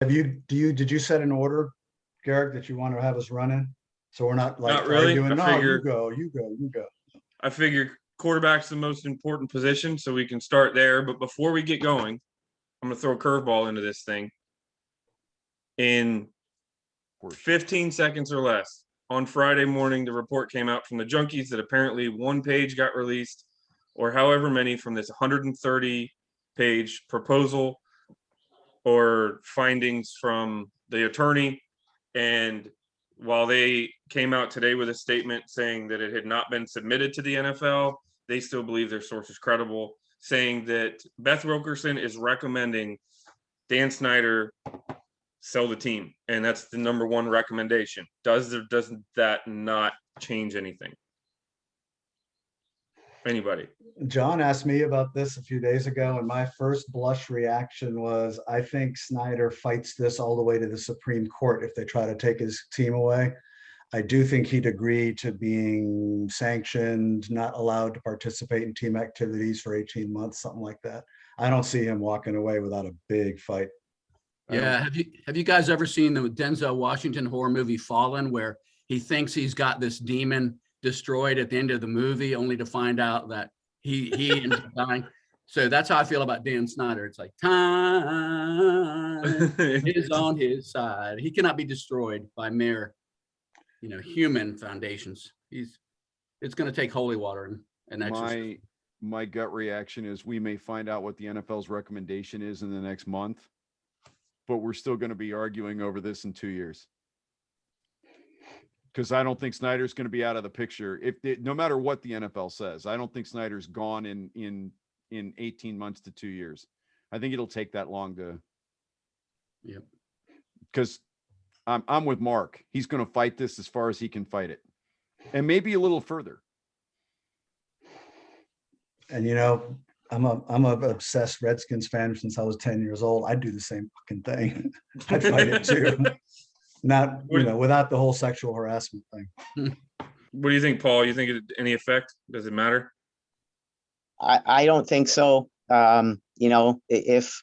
Did you set an order, Garrick, that you want to have us run in? So we're not like Not really. arguing, I no, figure- you go. I figure quarterback's the most important position, so we can start there. But before we get going, I'm going to throw a curveball into this thing. In 15 seconds or less, on Friday morning, the report came out from the Junkies that apparently one page got released, or however many, from this 130-page proposal or findings from the attorney. And while they came out today with a statement saying that it had not been submitted to the NFL, they still believe their source is credible, saying that Beth Wilkerson is recommending Dan Snyder sell the team. And that's the number one recommendation. Doesn't that not change anything? Anybody? John asked me about this a few days ago, and my first blush reaction was, I think Snyder fights this all the way to the Supreme Court if they try to take his team away. I do think he'd agree to being sanctioned, not allowed to participate in team activities for 18 months, something like that. I don't see him walking away without a big fight. Yeah. Have you guys ever seen the Denzel Washington horror movie Fallen, where he thinks he's got this demon destroyed at the end of the movie, only to find out that he ends up dying? So that's how I feel about Dan Snyder. It's like time is on his side. He cannot be destroyed by mere, human foundations. It's going to take holy water and exorcism. My gut reaction is we may find out what the NFL's recommendation is in the next month, but we're still going to be arguing over this in 2 years. Because I don't think Snyder's going to be out of the picture. No matter what the NFL says, I don't think Snyder's gone in 18 months to 2 years. I think it'll take that long to. Yep. Because I'm with Mark. He's going to fight this as far as he can fight it, and maybe a little further. And I'm a obsessed Redskins fan since I was 10 years old. I'd do the same fucking thing. I'd fight it too. Not, without the whole sexual harassment thing. What do you think, Paul? You think any effect? Does it matter? I don't think so. If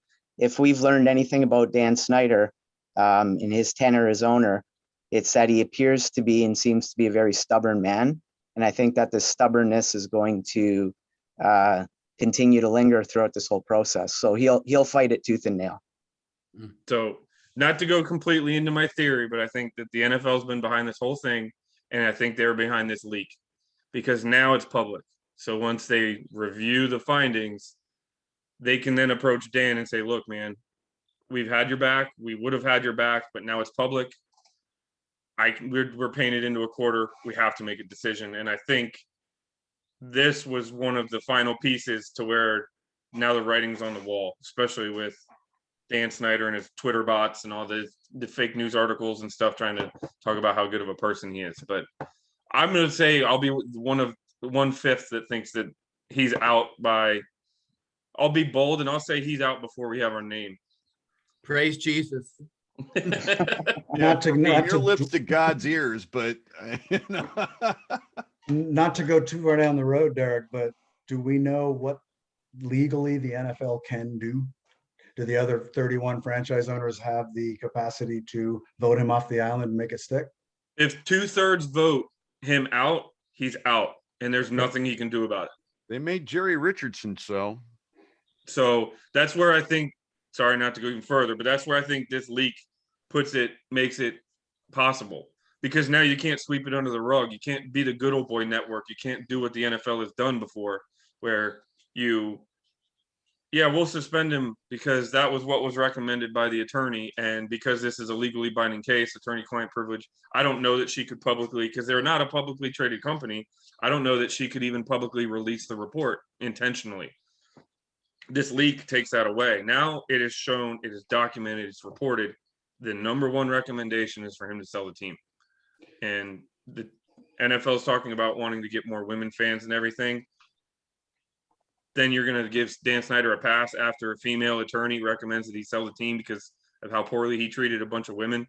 we've learned anything about Dan Snyder in his tenure as owner, it's that he appears to be and seems to be a very stubborn man. And I think that the stubbornness is going to continue to linger throughout this whole process. So he'll fight it tooth and nail. So not to go completely into my theory, but I think that the NFL has been behind this whole thing, and I think they're behind this leak because now it's public. So once they review the findings, they can then approach Dan and say, look, man, we've had your back. We would have had your back, but now it's public. We're painted into a quarter. We have to make a decision. And I think this was one of the final pieces to where now the writing's on the wall, especially with Dan Snyder and his Twitter bots and all the fake news articles and stuff trying to talk about how good of a person he is. But I'm going to say I'll be one of 1/5 that thinks that he's out by. I'll be bold and I'll say he's out before we have our name. Praise Jesus. Not your lips to God's ears, but not to go too far down the road, Derek, but do we know what legally the NFL can do? Do the other 31 franchise owners have the capacity to vote him off the island and make it stick? If 2/3 vote him out, he's out, and there's nothing he can do about it. They made Jerry Richardson so. So that's where I think, sorry not to go even further, but that's where I think this leak makes it possible. Because now you can't sweep it under the rug. You can't be the good old boy network. You can't do what the NFL has done before, where we'll suspend him because that was what was recommended by the attorney. And because this is a legally binding case, attorney-client privilege, I don't know that she could publicly, because they're not a publicly traded company, I don't know that she could even publicly release the report intentionally. This leak takes that away. Now it is shown, it is documented, it's reported. The number one recommendation is for him to sell the team. And the NFL is talking about wanting to get more women fans and everything. Then you're going to give Dan Snyder a pass after a female attorney recommends that he sell the team because of how poorly he treated a bunch of women.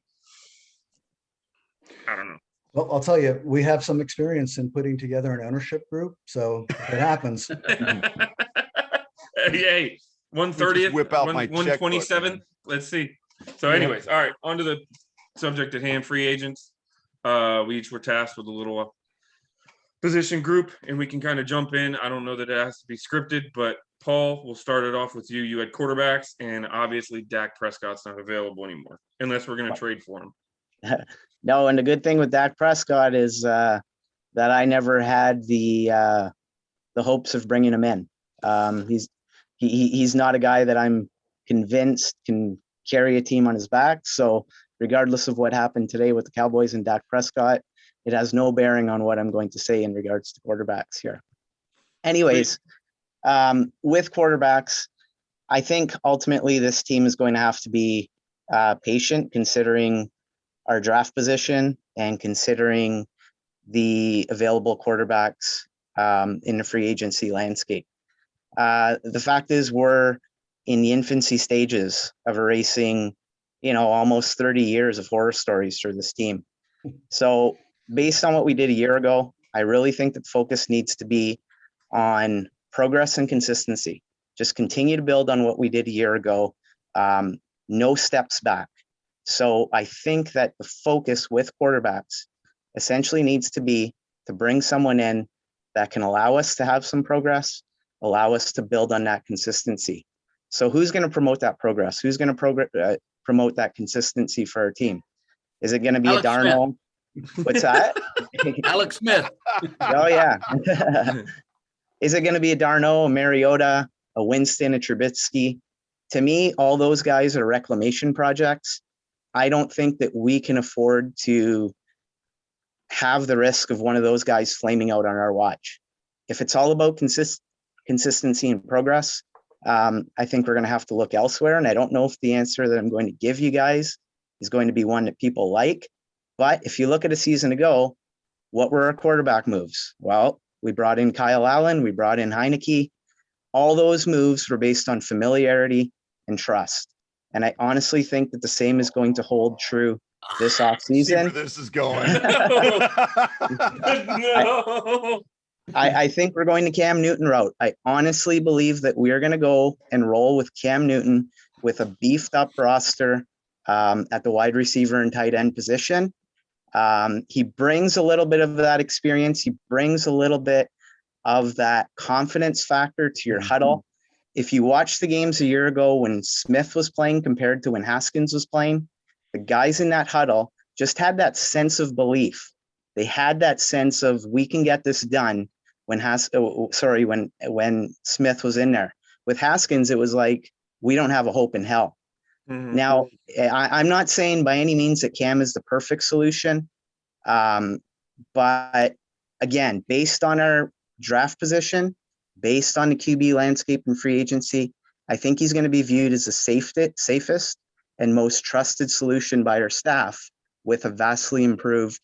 I don't know. Well, I'll tell you, we have some experience in putting together an ownership group, so it happens. Hey, 130th, whip out my 127th. Let's see. So anyways, all right, on to the subject at hand, free agents. We each were tasked with a little position group, and we can kind of jump in. I don't know that it has to be scripted, but Paul, we'll start it off with you. You had quarterbacks, and obviously Dak Prescott's not available anymore, unless we're going to trade for him. No, and the good thing with Dak Prescott is that I never had the hopes of bringing him in. He's not a guy that I'm convinced can carry a team on his back. So regardless of what happened today with the Cowboys and Dak Prescott, it has no bearing on what I'm going to say in regards to quarterbacks here. Anyways, with quarterbacks, I think ultimately this team is going to have to be patient, considering our draft position and considering the available quarterbacks in the free agency landscape. The fact is we're in the infancy stages of erasing, almost 30 years of horror stories for this team. So based on what we did a year ago, I really think that focus needs to be on progress and consistency. Just continue to build on what we did a year ago. No steps back. So I think that the focus with quarterbacks essentially needs to be to bring someone in that can allow us to have some progress, allow us to build on that consistency. So who's going to promote that progress? Who's going to promote that consistency for our team? Is it going to be Alex a Darnold? What's that? Alex Smith. Oh, yeah. Is it going to be a Darno, a Mariota, a Winston, a Trubisky? To me, all those guys are reclamation projects. I don't think that we can afford to have the risk of one of those guys flaming out on our watch. If it's all about consistency and progress, I think we're going to have to look elsewhere. And I don't know if the answer that I'm going to give you guys is going to be one that people like. But if you look at a season ago, what were our quarterback moves? Well, we brought in Kyle Allen, we brought in Heineke. All those moves were based on familiarity and trust. And I honestly think that the same is going to hold true this offseason. See where this is going. No. I think we're going to Cam Newton route. I honestly believe that we're going to go and roll with Cam Newton with a beefed up roster at the wide receiver and tight end position. He brings a little bit of that experience. He brings a little bit of that confidence factor to your huddle. If you watch the games a year ago when Smith was playing compared to when Haskins was playing, the guys in that huddle just had that sense of belief. They had that sense of, we can get this done when Smith was in there. With Haskins, it was like, we don't have a hope in hell. Mhm. Now, I'm not saying by any means that Cam is the perfect solution. But again, based on our draft position, based on the QB landscape and free agency, I think he's going to be viewed as the safest and most trusted solution by our staff with a vastly improved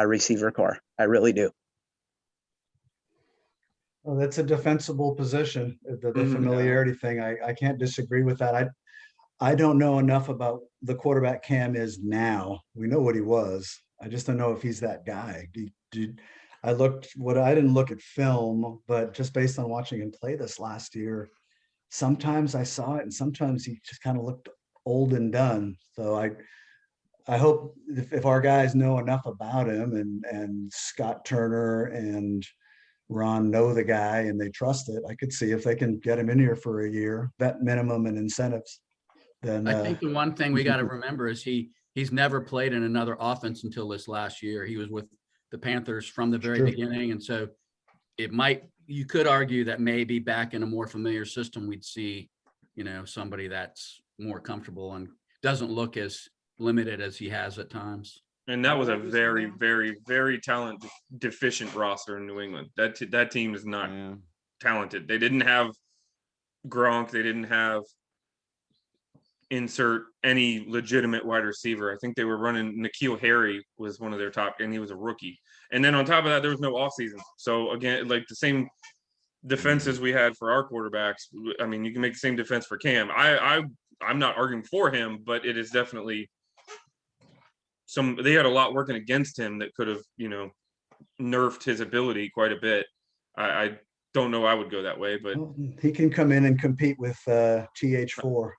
receiver core. I really do. Well, that's a defensible position. The familiarity thing, I can't disagree with that. I don't know enough about the quarterback Cam is now. We know what he was. I just don't know if he's that guy. I didn't look at film, but just based on watching him play this last year, sometimes I saw it and sometimes he just kind of looked old and done. So I hope if our guys know enough about him and Scott Turner and Ron know the guy and they trust it, I could see if they can get him in here for a year, vet minimum and incentives. Then I think the one thing we got to remember is he's never played in another offense until this last year. He was with the Panthers from the very beginning. And so you could argue that maybe back in a more familiar system, we'd see, somebody that's more comfortable and doesn't look as limited as he has at times. And that was a very, very, very talent deficient roster in New England. That team is not talented. They didn't have Gronk. They didn't have insert any legitimate wide receiver. I think they were running N'Keal Harry was one of their top, and he was a rookie. And then on top of that, there was no offseason. So again, like the same defenses we had for our quarterbacks. I mean, you can make the same defense for Cam. I'm not arguing for him, but it is definitely they had a lot working against him that could have, nerfed his ability quite a bit. I don't know. I would go that way, but he can come in and compete with TH4.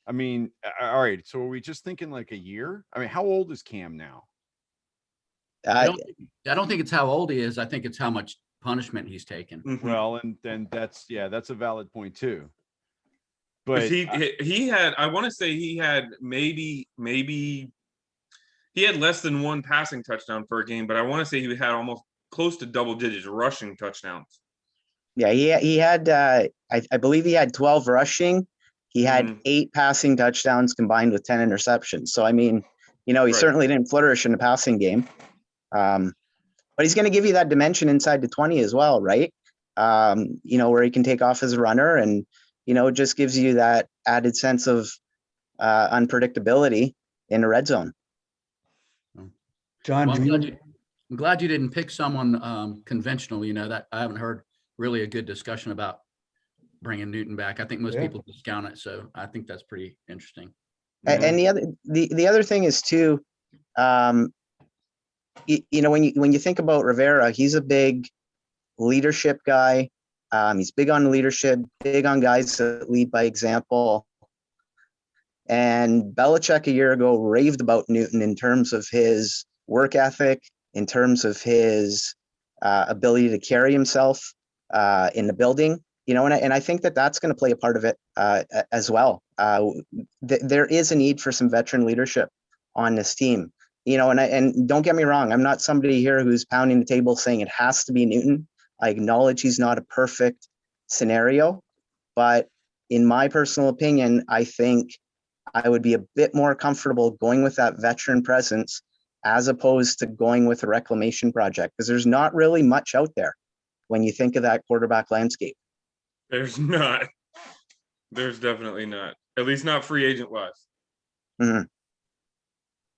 I mean, all right. So are we just thinking like a year? I mean, how old is Cam now? I Uh, don't think it's how old he is. I think it's how much punishment he's taken. Mhm. Well, and then that's a valid point too. Because But he had, I want to say he had maybe he had less than one passing touchdown per game, but I want to say he had almost close to double digits rushing touchdowns. yeah, he had I believe he had 12 rushing. He had Mhm. 8 passing touchdowns combined with 10 interceptions. So I mean, he Right. certainly didn't flourish in the passing game. But he's going to give you that dimension inside the 20 as well, right? Where he can take off as a runner and, it just gives you that added sense of unpredictability in the red zone. John, Well, do you, I'm glad you didn't pick someone conventional, that I haven't heard really a good discussion about bringing Newton back. I think most Yeah. people discount it. So I think that's pretty interesting. And the other thing is too, when you think about Rivera, he's a big leadership guy. He's big on leadership, big on guys that lead by example. And Belichick a year ago raved about Newton in terms of his work ethic, in terms of his ability to carry himself in the building. And I think that that's going to play a part of it as well. There is a need for some veteran leadership on this team. And don't get me wrong, I'm not somebody here who's pounding the table saying it has to be Newton. I acknowledge he's not a perfect scenario, but in my personal opinion, I think I would be a bit more comfortable going with that veteran presence as opposed to going with a reclamation project, because there's not really much out there when you think of that quarterback landscape. There's not. There's definitely not. At least not free agent wise. Mhm.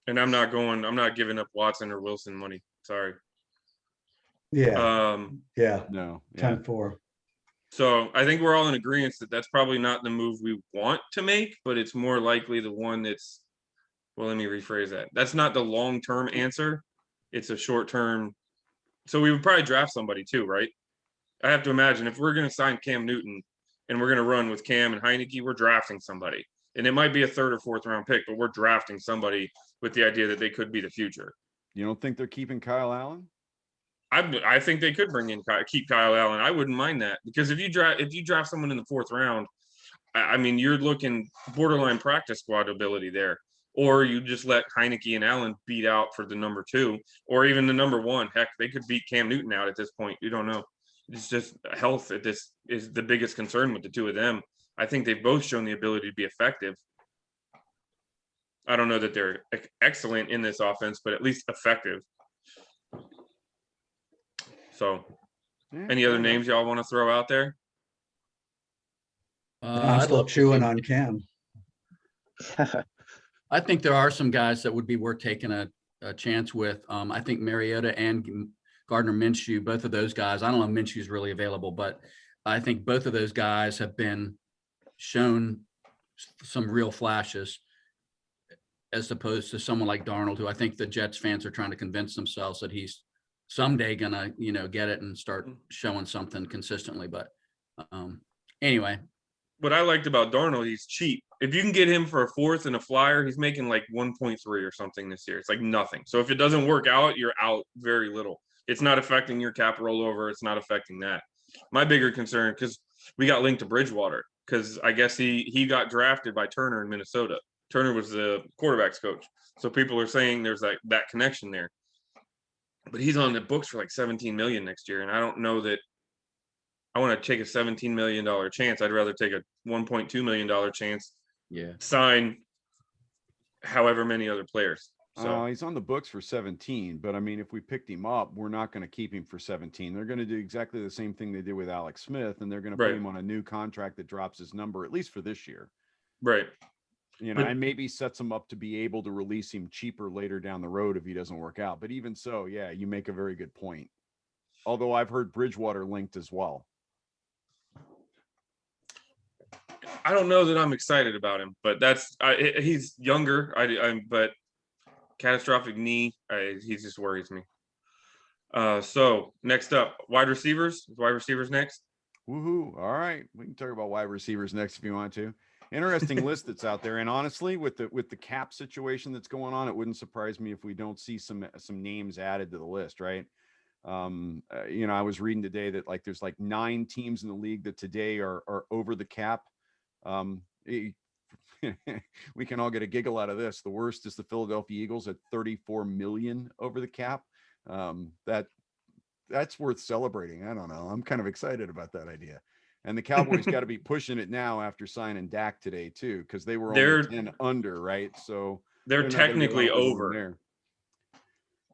And I'm not giving up Watson or Wilson money. Sorry. yeah, yeah, no, yeah. 10-4. So I think we're all in agreement that that's probably not the move we want to make, but it's more likely the one that's, well, let me rephrase that. That's not the long-term answer. It's a short-term. So we would probably draft somebody too, right? I have to imagine if we're going to sign Cam Newton and we're going to run with Cam and Heineke, we're drafting somebody. And it might be a 3rd or 4th round pick, but we're drafting somebody with the idea that they could be the future. You don't think they're keeping Kyle Allen? I think they could keep Kyle Allen. I wouldn't mind that, because if you draft someone in the 4th round, I mean, you're looking borderline practice squad ability there. Or you just let Heineke and Allen beat out for the number 2, or even the number 1. Heck, they could beat Cam Newton out at this point. You don't know. It's just health at this is the biggest concern with the 2 of them. I think they've both shown the ability to be effective. I don't know that they're excellent in this offense, but at least effective. So, Yeah, any other names y'all want to throw out there? I'm I'd still love to chewing see- on Cam. I think there are some guys that would be worth taking a chance with. I think Mariota and Gardner Minshew, both of those guys, I don't know if Minshew's really available, but I think both of those guys have been shown some real flashes, as opposed to someone like Darnold, who I think the Jets fans are trying to convince themselves that he's someday gonna, get it and start showing something consistently. But anyway. What I liked about Darnold, he's cheap. If you can get him for a 4th and a flyer, he's making like 1.3 or something this year. It's like nothing. So if it doesn't work out, you're out very little. It's not affecting your cap rollover. It's not affecting that. My bigger concern, because we got linked to Bridgewater, because I guess he got drafted by Turner in Minnesota. Turner was the quarterback's coach. So people are saying there's that connection there. But he's on the books for like 17 million next year. And I don't know that I want to take a $17 million chance. I'd rather take a $1.2 million chance. Yeah. Sign however many other players. So he's on the books for 17, but I mean, if we picked him up, we're not going to keep him for 17. They're going to do exactly the same thing they did with Alex Smith, and they're going to put him on a new contract that drops his number, at least for this year. Right. And maybe sets him up to be able to release him cheaper later down the road if he doesn't work out. But even so, yeah, you make a very good point. Although I've heard Bridgewater linked as well. I don't know that I'm excited about him, but he's younger. But catastrophic knee, he just worries me. So next up, wide receivers. Wide receivers next. Woohoo! All right, we can talk about wide receivers next if you want to. interesting list that's out there. And honestly, with the cap situation that's going on, it wouldn't surprise me if we don't see some names added to the list, right? I was reading today that like there's like 9 teams in the league that today are over the cap. We can all get a giggle out of this. The worst is the Philadelphia Eagles at 34 million over the cap. That's worth celebrating. I don't know. I'm kind of excited about that idea. And the Cowboys got to be pushing it now after signing Dak today too, because they were only 10 under, right? So they're technically over there.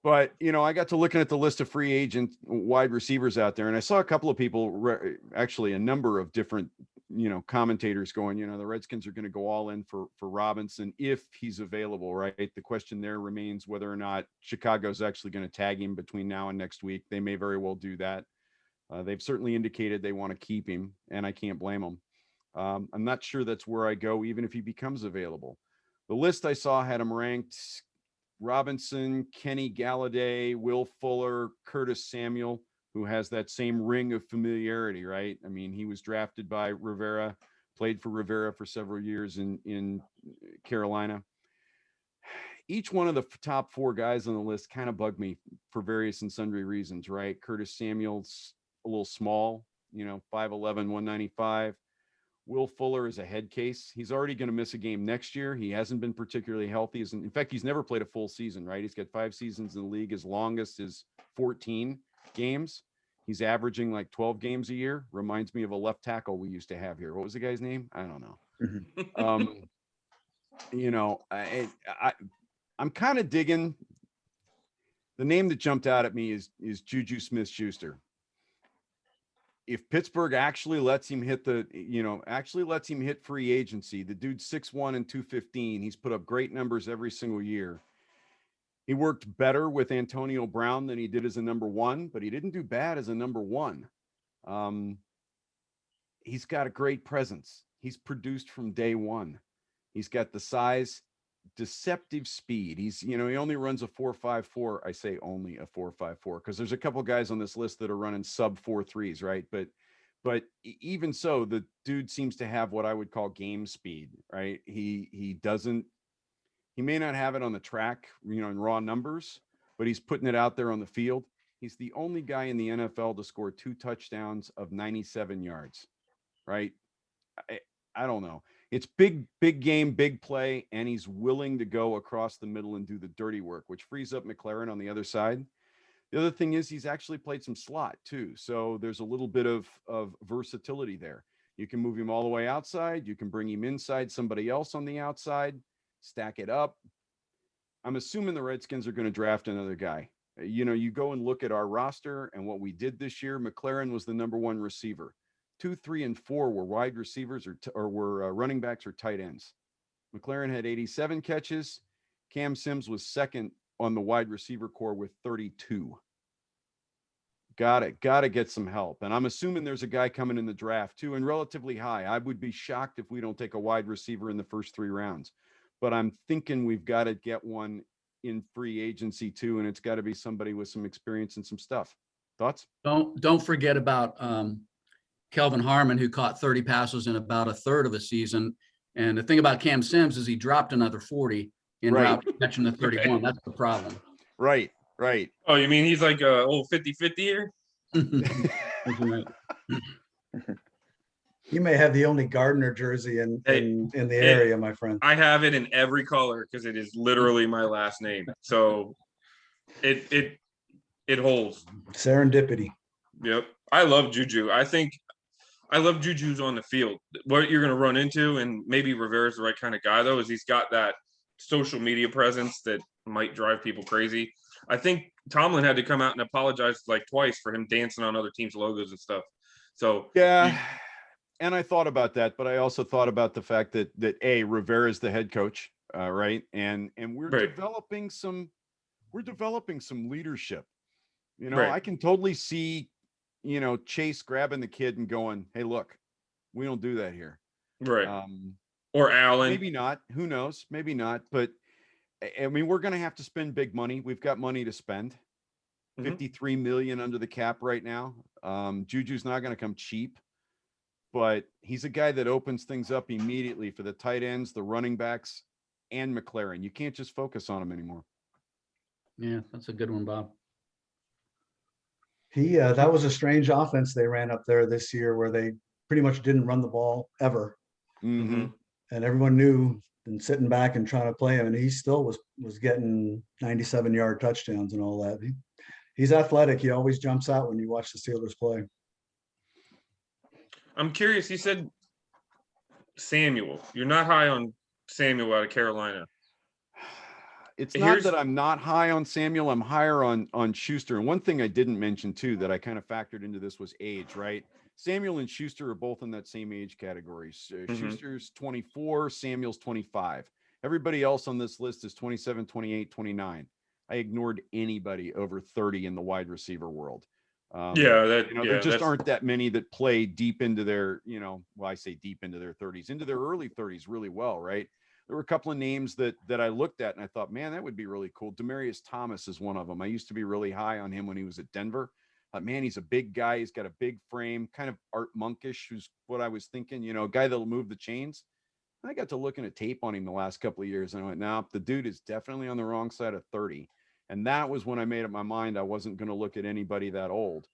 But, I got to looking at the list of free agent wide receivers out there, and I saw a couple of people, actually a number of different, commentators going, the Redskins are going to go all in for Robinson if he's available, right? The question there remains whether or not Chicago's actually going to tag him between now and next week. They may very well do that. They've certainly indicated they want to keep him, and I can't blame them. I'm not sure that's where I go, even if he becomes available. The list I saw had him ranked Robinson, Kenny Galladay, Will Fuller, Curtis Samuel, who has that same ring of familiarity, right? I mean, he was drafted by Rivera, played for Rivera for several years in Carolina. Each one of the top 4 guys on the list kind of bugged me for various and sundry reasons, right? Curtis Samuel's a little small, 5'11", 195. Will Fuller is a head case. He's already going to miss a game next year. He hasn't been particularly healthy. In fact, he's never played a full season, right? He's got 5 seasons in the league. His longest is 14 games. He's averaging like 12 games a year. Reminds me of a left tackle we used to have here. What was the guy's name? I don't know. I'm kind of digging. The name that jumped out at me is Juju Smith-Schuster. If Pittsburgh actually lets him hit free agency, the dude's 6'1" and 215. He's put up great numbers every single year. He worked better with Antonio Brown than he did as a number 1, but he didn't do bad as a number 1. He's got a great presence. He's produced from day one. He's got the size, deceptive speed. He only runs a 4.54. I say only a 4.54 because there's a couple guys on this list that are running sub 4.3s, right? But even so, the dude seems to have what I would call game speed, right? He may not have it on the track, in raw numbers, but he's putting it out there on the field. He's the only guy in the NFL to score 2 touchdowns of 97 yards, right? I don't know. It's big game, big play, and he's willing to go across the middle and do the dirty work, which frees up McLaren on the other side. The other thing is he's actually played some slot too. So there's a little bit of versatility there. You can move him all the way outside. You can bring him inside somebody else on the outside, stack it up. I'm assuming the Redskins are going to draft another guy. You go and look at our roster and what we did this year. McLaren was the number 1 receiver. 2, 3, and 4 were wide receivers or were running backs or tight ends. McLaren had 87 catches. Cam Sims was second on the wide receiver core with 32. Got to get some help. And I'm assuming there's a guy coming in the draft too, and relatively high. I would be shocked if we don't take a wide receiver in the first 3 rounds. But I'm thinking we've got to get one in free agency too, and it's got to be somebody with some experience and some stuff. Thoughts? Don't forget about Kelvin Harmon, who caught 30 passes in about a third of a season. And the thing about Cam Sims is he dropped another 40 en route to catching the 31. Right. That's the problem. Right. Oh, you mean he's like a old 50-50 here? Right. You may have the only Gardner jersey in the area, my friend. I have it in every color because it is literally my last name. So it holds. Serendipity. Yep. I love Juju. I love Juju's on the field. What you're going to run into, and maybe Rivera's the right kind of guy, though, is he's got that social media presence that might drive people crazy. I think Tomlin had to come out and apologize like twice for him dancing on other teams' logos and stuff. So yeah, and I thought about that, but I also thought about the fact that Rivera is the head coach, right? And we're developing some leadership. I can totally see Chase grabbing the kid and going, "Hey, look, we don't do that here." Right. Or Allen. Maybe not. Who knows? Maybe not. But I mean, we're going to have to spend big money. We've got money to spend. 53 million under the cap right now. Juju's not going to come cheap. but he's a guy that opens things up immediately for the tight ends, the running backs, and McLaren. You can't just focus on him anymore. Yeah, that's a good one, Bob. That was a strange offense they ran up there this year where they pretty much didn't run the ball ever. Mm-hmm. And everyone knew and sitting back and trying to play him. And he still was getting 97-yard touchdowns and all that. He's athletic. He always jumps out when you watch the Steelers play. I'm curious. You said Samuel. You're not high on Samuel out of Carolina. It's not that I'm not high on Samuel. I'm higher on Schuster. And one thing I didn't mention too that I kind of factored into this was age, right? Samuel and Schuster are both in that same age category. Schuster's 24, Samuel's 25. Everybody else on this list is 27, 28, 29. I ignored anybody over 30 in the wide receiver world. There just aren't that many that play deep into their, I say deep into their 30s, into their early 30s really well, right? There were a couple of names that I looked at and I thought, man, that would be really cool. Demarius Thomas is one of them. I used to be really high on him when he was at Denver. Man, he's a big guy. He's got a big frame, kind of Art Monkish, who's what I was thinking, a guy that'll move the chains. I got to looking at tape on him the last couple of years and I went, no, the dude is definitely on the wrong side of 30. And that was when I made up my mind I wasn't going to look at anybody that old.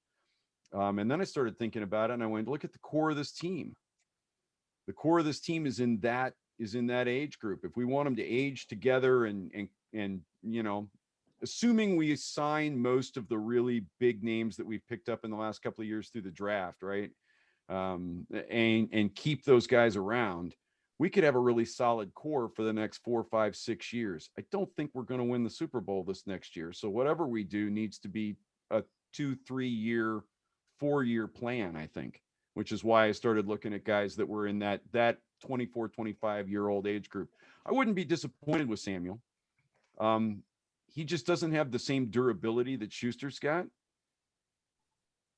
And then I started thinking about it and I went, look at the core of this team. The core of this team is in that age group. If we want them to age together and assuming we sign most of the really big names that we've picked up in the last couple of years through the draft, right? And keep those guys around, we could have a really solid core for the next 4, 5, 6 years. I don't think we're going to win the Super Bowl this next year. So whatever we do needs to be a 2, 3 year, 4-year plan, I think, which is why I started looking at guys that were in that 24, 25-year-old age group. I wouldn't be disappointed with Samuel. He just doesn't have the same durability that Schuster's got.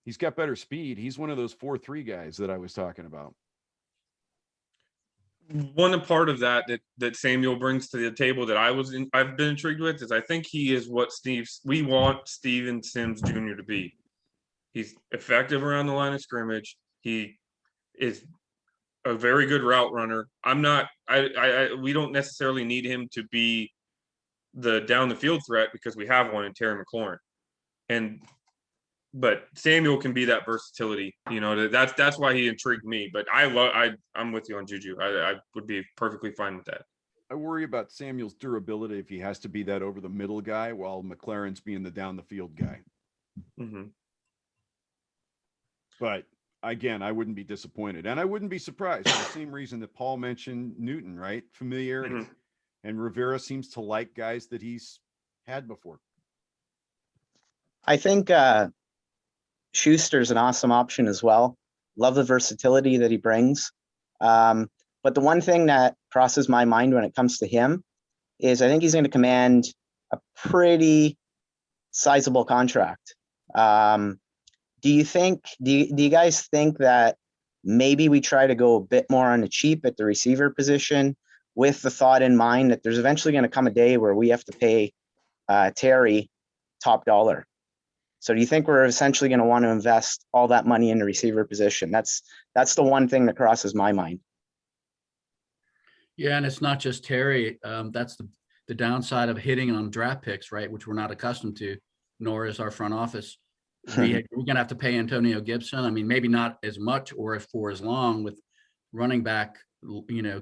He's got better speed. He's one of those 4-3 guys that I was talking about. One part of that Samuel brings to the table that I've been intrigued with is I think he is what we want Steven Sims Jr. to be. He's effective around the line of scrimmage. He is a very good route runner. We don't necessarily need him to be the down the field threat because we have one in Terry McLaurin. But Samuel can be that versatility, that's why he intrigued me. But I'm with you on Juju. I would be perfectly fine with that. I worry about Samuel's durability if he has to be that over the middle guy while McLaurin's being the down the field guy. Mm-hmm. But again, I wouldn't be disappointed and I wouldn't be surprised for the same reason that Paul mentioned Newton, right? Familiarity. Mm-hmm. And Rivera seems to like guys that he's had before. I think Schuster's an awesome option as well. Love the versatility that he brings. But the one thing that crosses my mind when it comes to him is I think he's going to command a pretty sizable contract. Do you guys think that maybe we try to go a bit more on the cheap at the receiver position with the thought in mind that there's eventually going to come a day where we have to pay Terry top dollar? So do you think we're essentially going to want to invest all that money in the receiver position? That's the one thing that crosses my mind. Yeah, and it's not just Terry. That's the downside of hitting on draft picks, right? Which we're not accustomed to, nor is our front office. We're going to have to pay Antonio Gibson. I mean, maybe not as much or for as long with running back,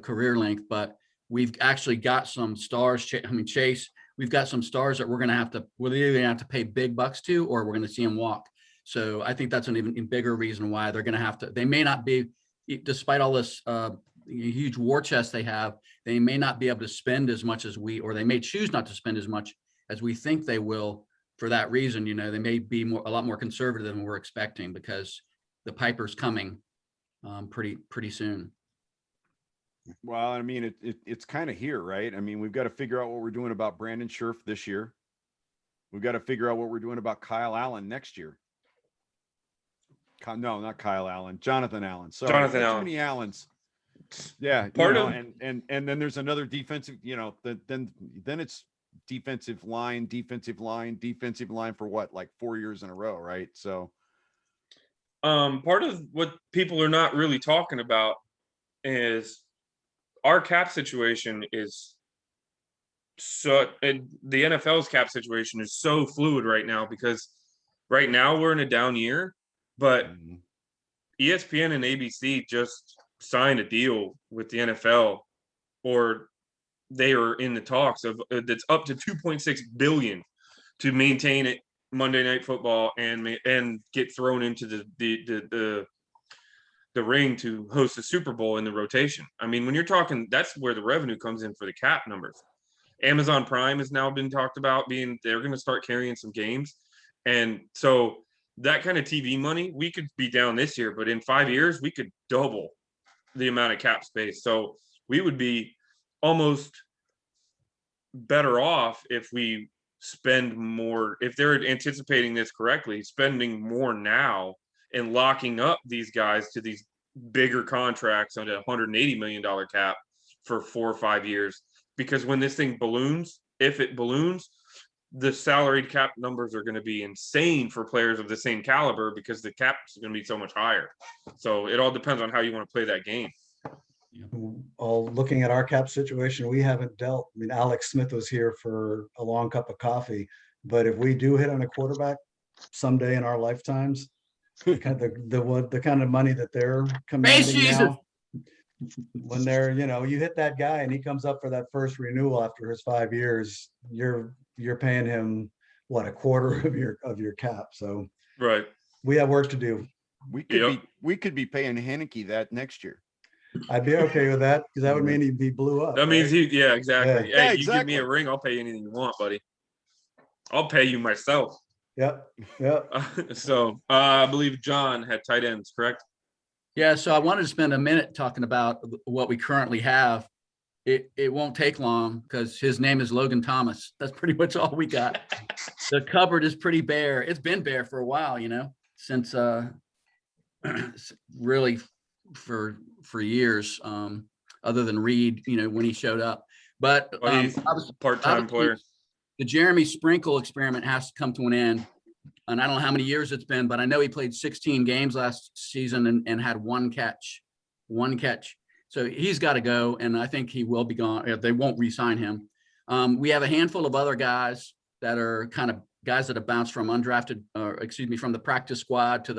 career length, but we've actually got some stars. Chase, we've got some stars that we're either going to have to pay big bucks to, or we're going to see them walk. So I think that's an even bigger reason why they're going to have to, they may not be, despite all this huge war chest they have, they may not be able to spend as much as or they may choose not to spend as much as we think they will. For that reason, they may be a lot more conservative than we're expecting because the Piper's coming pretty soon. Well, I mean, it's kind of here, right? I mean, we've got to figure out what we're doing about Brandon Scherf this year. We've got to figure out what we're doing about Kyle Allen next year. No, not Kyle Allen, Jonathan Allen. Sorry, Jonathan Allen. Too many Allens. Yeah, and then there's another defensive. Then it's defensive line for what, like 4 years in a row, right? So Part of what people are not really talking about is our cap situation is and the NFL's cap situation is so fluid right now, because right now we're in a down year, but Mhm. ESPN and ABC just signed a deal with the NFL, or they are in the talks of that's up to 2.6 billion to maintain it Monday Night Football and get thrown into the ring to host the Super Bowl in the rotation. I mean, when you're talking, that's where the revenue comes in for the cap numbers. Amazon Prime has now been talked about they're going to start carrying some games. And so that kind of TV money, we could be down this year, but in 5 years, we could double the amount of cap space. So we would be almost better off if we spend more, if they're anticipating this correctly, spending more now and locking up these guys to these bigger contracts on a $180 million cap for 4 or 5 years. Because when this thing balloons, if it balloons, the salaried cap numbers are going to be insane for players of the same caliber, because the cap is going to be so much higher. So it all depends on how you want to play that game. All looking at our cap situation, we haven't dealt. I mean, Alex Smith was here for a long cup of coffee, but if we do hit on a quarterback someday in our lifetimes, the kind of money that they're commanding now, when they're, you hit that guy and he comes up for that first renewal after his 5 years, you're paying him what, a quarter of your cap. So right, we have work to do. We could be paying Heineke that next year. I'd be okay with that, because that would mean he'd be blew up. that means yeah, exactly. Yeah, Hey, you give me a exactly. ring, I'll pay you anything you want, buddy. I'll pay you myself. Yep. So I believe John had tight ends, correct? Yeah, so I wanted to spend a minute talking about what we currently have. It won't take long, because his name is Logan Thomas. That's pretty much all we got. The cupboard is pretty bare. It's been bare for a while, since really for years, other than Reed, when he showed up. But He's part-time player. The Jeremy Sprinkle experiment has to come to an end. And I don't know how many years it's been, but I know he played 16 games last season and had one catch. So he's got to go, and I think he will be gone. They won't re-sign him. We have a handful of other guys that are kind of guys that have bounced from undrafted, from the practice squad to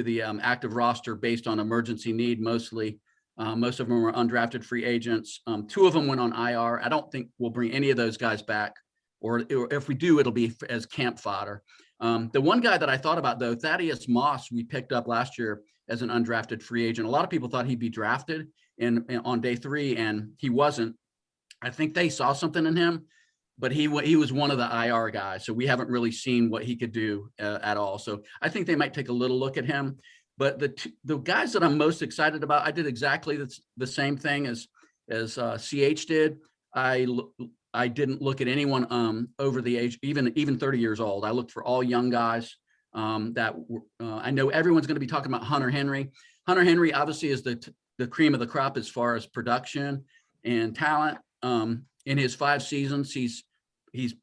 the active roster based on emergency need mostly. Most of them are undrafted free agents. 2 of them went on IR. I don't think we'll bring any of those guys back, or if we do, it'll be as camp fodder. The one guy that I thought about, though, Thaddeus Moss, we picked up last year as an undrafted free agent. A lot of people thought he'd be drafted on day 3, and he wasn't. I think they saw something in him, but he was one of the IR guys, so we haven't really seen what he could do at all. So I think they might take a little look at him. But the guys that I'm most excited about, I did exactly the same thing as CH did. I didn't look at anyone over the age, even 30 years old. I looked for all young guys that I know everyone's going to be talking about Hunter Henry. Hunter Henry obviously is the cream of the crop as far as production and talent. In his 5 seasons, he's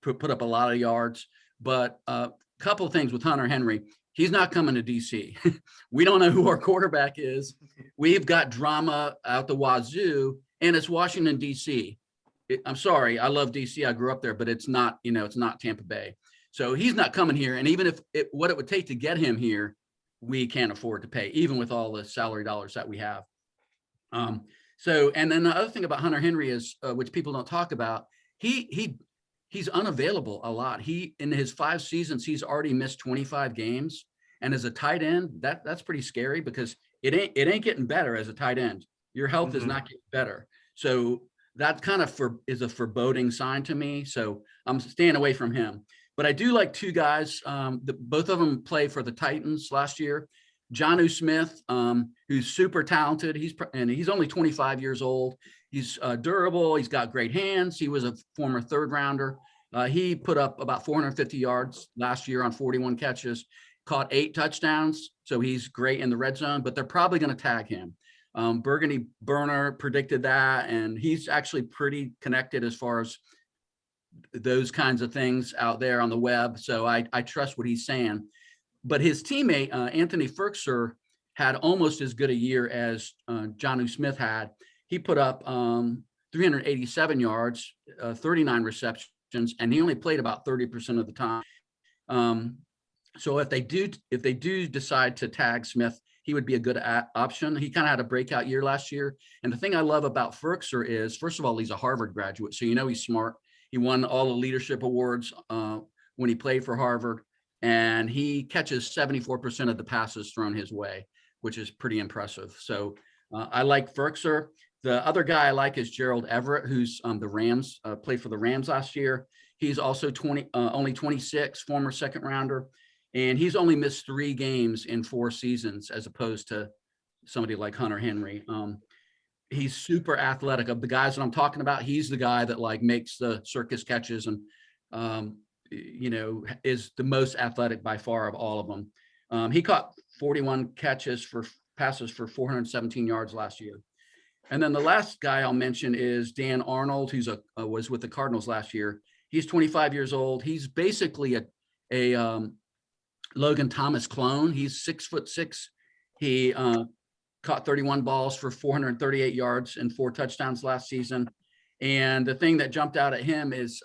put up a lot of yards. But a couple of things with Hunter Henry. He's not coming to DC. We don't know who our quarterback is. We've got drama out the wazoo, and it's Washington, DC. I'm sorry, I love DC. I grew up there, but it's not, it's not Tampa Bay. So he's not coming here. And even if what it would take to get him here, we can't afford to pay, even with all the salary dollars that we have. And then the other thing about Hunter Henry is, which people don't talk about, he's unavailable a lot. In his 5 seasons, he's already missed 25 games. And as a tight end, that's pretty scary, because it ain't getting better as a tight end. Your health is not getting better. So that kind of is a foreboding sign to me. So I'm staying away from him. But I do like 2 guys. Both of them play for the Titans last year. Jonnu Smith, who's super talented. He's only 25 years old. He's durable. He's got great hands. He was a former 3rd rounder. He put up about 450 yards last year on 41 catches, caught 8 touchdowns. So he's great in the red zone, but they're probably going to tag him. Burgundy Burner predicted that, and he's actually pretty connected as far as those kinds of things out there on the web. So I trust what he's saying. but his teammate, Anthony Firkser, had almost as good a year as Jonnu Smith had. He put up 387 yards, 39 receptions, and he only played about 30% of the time. So if they do decide to tag Smith, he would be a good option. He kind of had a breakout year last year. And the thing I love about Firkser is, first of all, he's a Harvard graduate, so he's smart. He won all the leadership awards when he played for Harvard, and he catches 74% of the passes thrown his way, which is pretty impressive. So I like Firkser. The other guy I like is Gerald Everett, who's the Rams, played for the Rams last year. He's also only 26, former second rounder. And he's only missed 3 games in 4 seasons, as opposed to somebody like Hunter Henry. He's super athletic. Of the guys that I'm talking about, he's the guy that like makes the circus catches and, is the most athletic by far of all of them. He caught 41 passes for 417 yards last year. And then the last guy I'll mention is Dan Arnold, who's was with the Cardinals last year. He's 25 years old. He's basically a Logan Thomas clone. He's 6'6". He caught 31 balls for 438 yards and 4 touchdowns last season. And the thing that jumped out at him is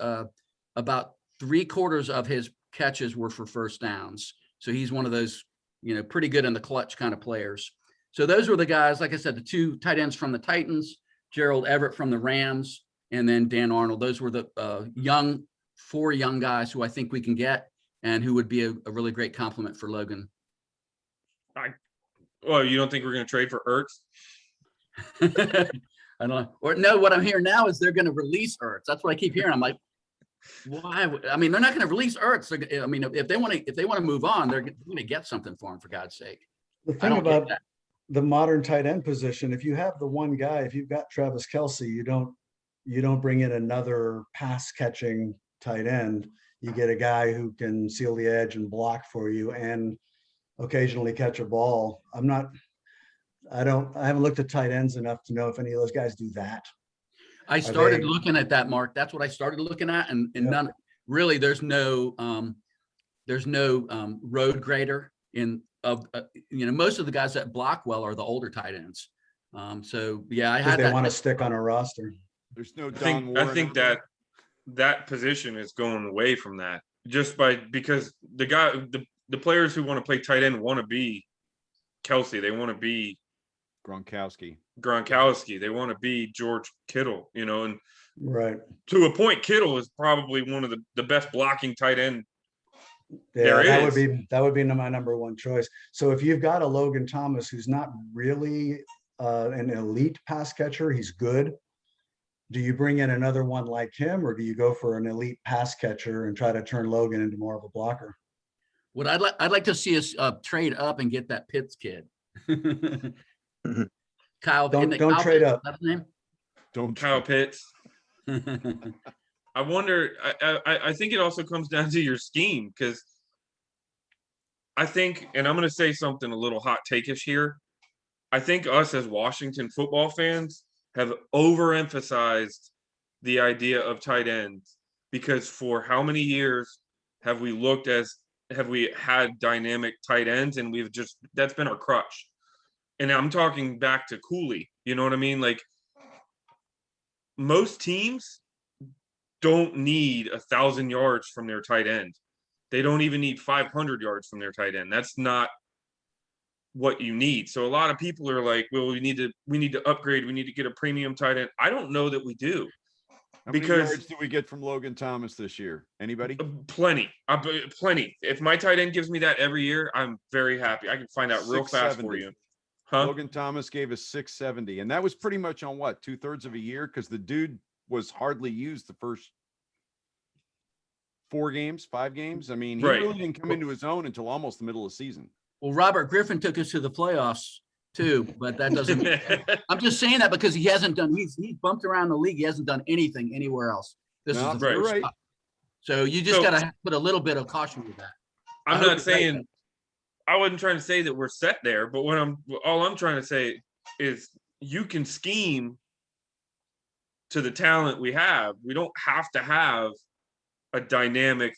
about 3/4 of his catches were for first downs. So he's one of those, pretty good in the clutch kind of players. So those were the guys, like I said, the 2 tight ends from the Titans, Gerald Everett from the Rams, and then Dan Arnold. Those were the 4 young guys who I think we can get and who would be a really great compliment for Logan. Well, you don't think we're going to trade for Ertz? I don't know. Or no, what I'm hearing now is they're going to release Ertz. That's what I keep hearing. I'm like, why? I mean, they're not going to release Ertz. I mean, if they want to move on, they're going to get something for him, for God's sake. The thing about the modern tight end position, if you have the one guy, if you've got Travis Kelce, you don't bring in another pass catching tight end. You get a guy who can seal the edge and block for you and occasionally catch a ball. I haven't looked at tight ends enough to know if any of those guys do that. I started looking at that, Mark. That's what I started looking at. And Yep. none, really, there's no road grader most of the guys that block well are the older tight ends. So yeah, I had They want to stick on a roster. There's no I think that position is going away from that because the players who want to play tight end want to be Kelce. They want to be Gronkowski. They want to be George Kittle, and Right. to a point, Kittle is probably one of the best blocking tight end. Yeah, that would be my number 1 choice. So if you've got a Logan Thomas who's not really an elite pass catcher, he's good. Do you bring in another one like him, or do you go for an elite pass catcher and try to turn Logan into more of a blocker? What I'd like to see us trade up and get that Pitts kid. Kyle, Don't Kyle trade Pitts, up. That's his name. Don't Kyle Pitts. I wonder. I think it also comes down to your scheme, because I think, and I'm going to say something a little hot take-ish here. I think us as Washington football fans have overemphasized the idea of tight ends, because for how many years have we had dynamic tight ends, and that's been our crutch. And I'm talking back to Cooley. You know what I mean? Like, most teams don't need 1,000 yards from their tight end. They don't even need 500 yards from their tight end. That's not what you need. So a lot of people are like, well, we need to upgrade. We need to get a premium tight end. I don't know that we do. How many yards do we get from Logan Thomas this year? Anybody? Plenty. Plenty. If my tight end gives me that every year, I'm very happy. I can find out real fast for you. Huh? Logan Thomas gave us 670, and that was pretty much on 2/3 of a year, because the dude was hardly used the first 5 games. I mean, he really didn't come into his own until almost the middle of the season. Well, Robert Griffin took us to the playoffs too, but that doesn't. I'm just saying that because he hasn't done. He's bumped around the league. He hasn't done anything anywhere else. This is the first. Right. So you just got to put a little bit of caution with that. I'm not saying. I wasn't trying to say that we're set there, but all I'm trying to say is you can scheme to the talent we have. We don't have to have a dynamic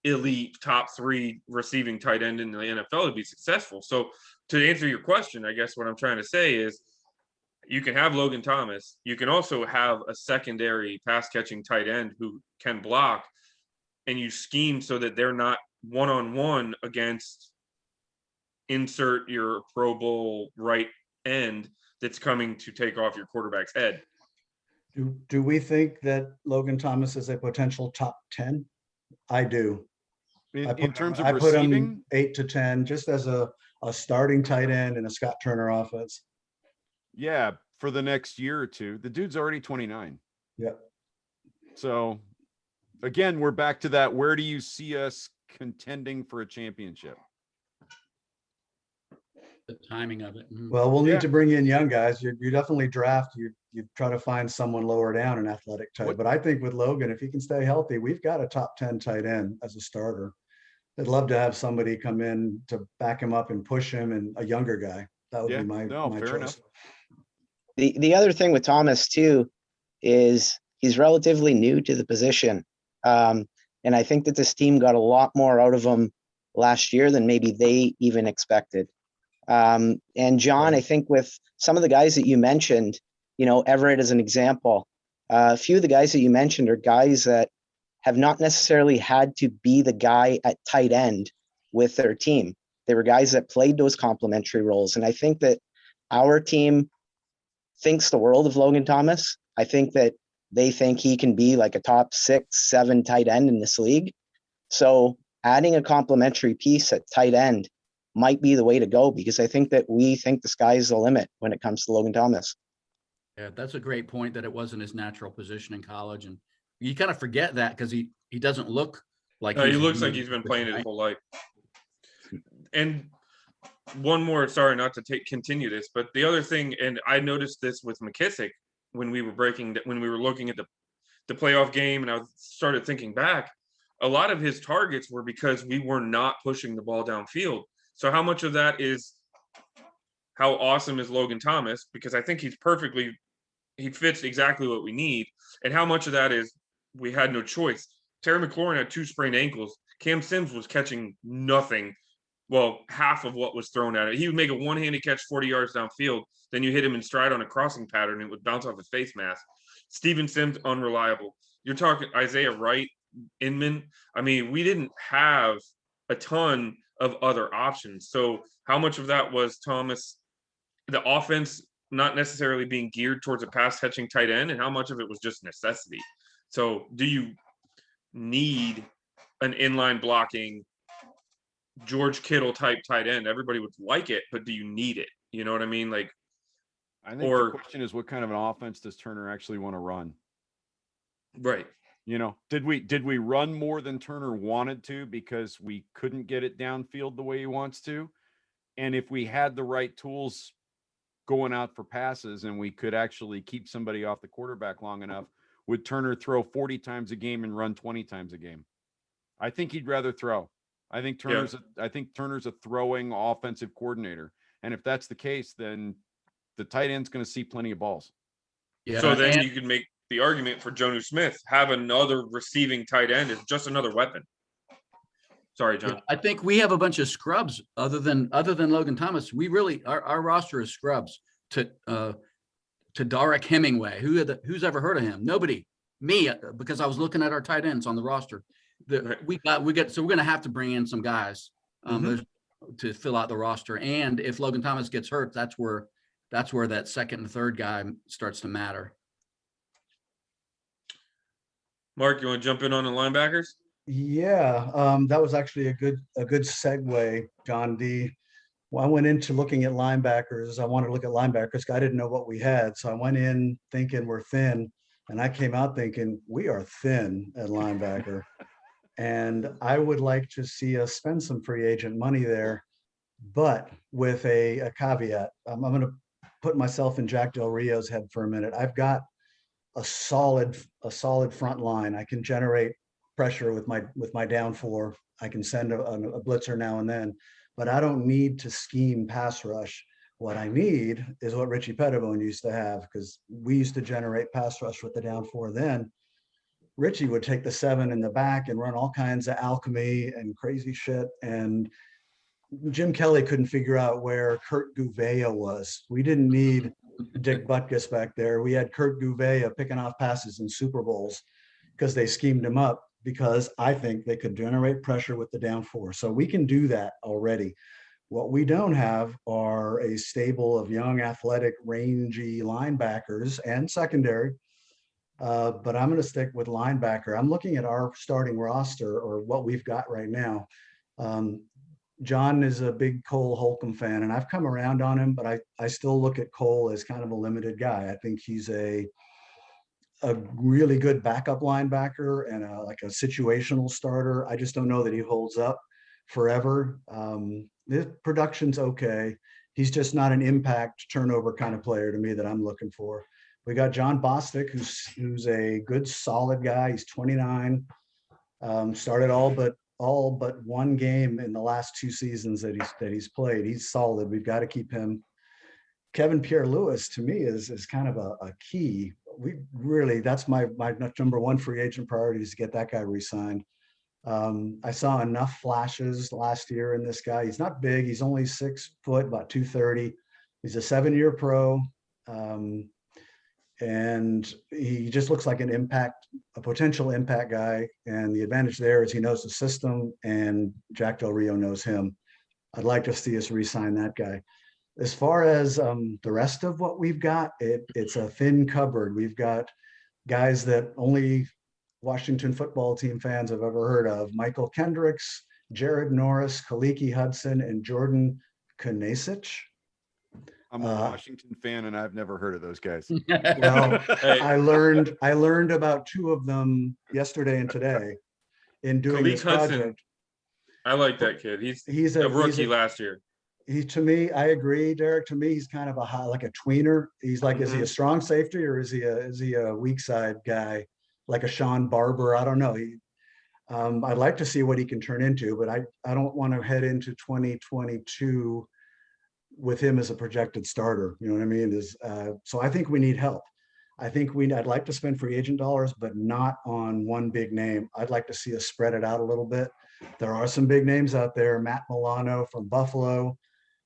elite top 3 receiving tight end in the NFL to be successful. So to answer your question, I guess what I'm trying to say is you can have Logan Thomas. You can also have a secondary pass catching tight end who can block, and you scheme so that they're not one-on-one against insert your Pro Bowl right end that's coming to take off your quarterback's head. Do we think that Logan Thomas is a potential top 10? I do. In terms of I put him receiving, 8 to 10 just as a starting tight end in a Scott Turner offense. yeah, for the next year or two. The dude's already 29. Yep. So again, we're back to that. Where do you see us contending for a championship? The timing of it. Well, we'll Yeah. need to bring in young guys. You definitely draft. You try to find someone lower down in athletic type. What- But I think with Logan, if he can stay healthy, we've got a top 10 tight end as a starter. I'd love to have somebody come in to back him up and push him, and a younger guy. That would Yeah, be my no, fair choice. enough. The other thing with Thomas too is he's relatively new to the position. And I think that this team got a lot more out of him last year than maybe they even expected. And John, I think with some of the guys that you mentioned, Everett as an example, a few of the guys that you mentioned are guys that have not necessarily had to be the guy at tight end with their team. They were guys that played those complementary roles. And I think that our team thinks the world of Logan Thomas. I think that they think he can be like a top 6, 7 tight end in this league. So adding a complementary piece at tight end might be the way to go, because I think that we think the sky's the limit when it comes to Logan Thomas. Yeah, that's a great point, that it wasn't his natural position in college. And you kind of forget that because he doesn't look like He he's looks in like the he's been position, playing his right? whole life. And one more, sorry, not to continue this, but the other thing, and I noticed this with McKissick when we were looking at the playoff game, and I started thinking back, a lot of his targets were because we were not pushing the ball downfield. So how much of that is how awesome is Logan Thomas? Because I think he fits exactly what we need. And how much of that is we had no choice. Terry McLaurin had 2 sprained ankles. Cam Sims was catching nothing. Well, half of what was thrown at it. He would make a one-handed catch 40 yards downfield. Then you hit him in stride on a crossing pattern, and it would bounce off his face mask. Steven Sims, unreliable. You're talking Isaiah Wright, Inman. I mean, we didn't have a ton of other options. So how much of that was Thomas, the offense not necessarily being geared towards a pass catching tight end, and how much of it was just necessity? So do you need an inline blocking George Kittle type tight end? Everybody would like it, but do you need it? You know what I mean? Like, I think the question is, what kind of an offense does Turner actually want to run? right. Did we run more than Turner wanted to because we couldn't get it downfield the way he wants to? And if we had the right tools going out for passes and we could actually keep somebody off the quarterback long enough, would Turner throw 40 times a game and run 20 times a game? I think he'd rather throw. I think Turner's a throwing offensive coordinator. And if that's the case, then the tight end's going to see plenty of balls. Yeah. So then and- you could make the argument for Jonnu Smith, have another receiving tight end is just another weapon. Sorry, John. I think we have a bunch of scrubs other than Logan Thomas. We really, our roster is scrubs to Derek Hemingway. Who's ever heard of him? Nobody. Me, because I was looking at our tight ends on the roster. So we're going to have to bring in some guys to fill out the roster. And if Logan Thomas gets hurt, that's where that second and third guy starts to matter. Mark, you want to jump in on the linebackers? Yeah, that was actually a good segue, John D. Well, I went into looking at linebackers. I wanted to look at linebackers. I didn't know what we had, so I went in thinking we're thin, and I came out thinking we are thin at linebacker. And I would like to see us spend some free agent money there, but with a caveat. I'm going to put myself in Jack Del Rio's head for a minute. I've got a solid front line. I can generate pressure with my down 4. I can send a blitzer now and then, but I don't need to scheme pass rush. What I need is what Richie Pettibone used to have, because we used to generate pass rush with the down 4 then. Richie would take the 7 in the back and run all kinds of alchemy and crazy shit. And Jim Kelly couldn't figure out where Kurt Gouveia was. We didn't need Dick Butkus back there. We had Kurt Gouveia picking off passes in Super Bowls because they schemed him up, because I think they could generate pressure with the down 4. So we can do that already. What we don't have are a stable of young, athletic, rangy linebackers and secondary. But I'm going to stick with linebacker. I'm looking at our starting roster, or what we've got right now. John is a big Cole Holcomb fan, and I've come around on him, but I still look at Cole as kind of a limited guy. I think he's a really good backup linebacker and like a situational starter. I just don't know that he holds up forever. His production's okay. He's just not an impact turnover kind of player to me that I'm looking for. We got John Bostic, who's a good, solid guy. He's 29. Started all but one game in the last 2 seasons that he's played. He's solid. We've got to keep him. Kevin Pierre-Louis, to me, is kind of a key. We really, that's my number 1 free agent priority, is to get that guy re-signed. I saw enough flashes last year in this guy. He's not big. He's only 6 foot, about 230. He's a 7-year pro. And he just looks like a potential impact guy. And the advantage there is he knows the system, and Jack Del Rio knows him. I'd like to see us re-sign that guy. As far as the rest of what we've got, it's a thin cupboard. We've got guys that only Washington football team fans have ever heard of: Michael Kendricks, Jared Norris, Kaliki Hudson, and Jordan Kunasich. I'm a Washington fan, and I've never heard of those guys. Well, Hey. I learned about 2 of them yesterday and today in doing Khalid this Hudson, project. I like that kid. He's a a rookie last year. To me, I agree, Derek. To me, he's kind of like a tweener. He's like, is he a strong safety, or is he a weak side guy, like a Sean Barber? I don't know. I'd like to see what he can turn into, but I don't want to head into 2022 with him as a projected starter. You know what I mean? So I think we need help. I'd like to spend free agent dollars, but not on one big name. I'd like to see us spread it out a little bit. There are some big names out there. Matt Milano from Buffalo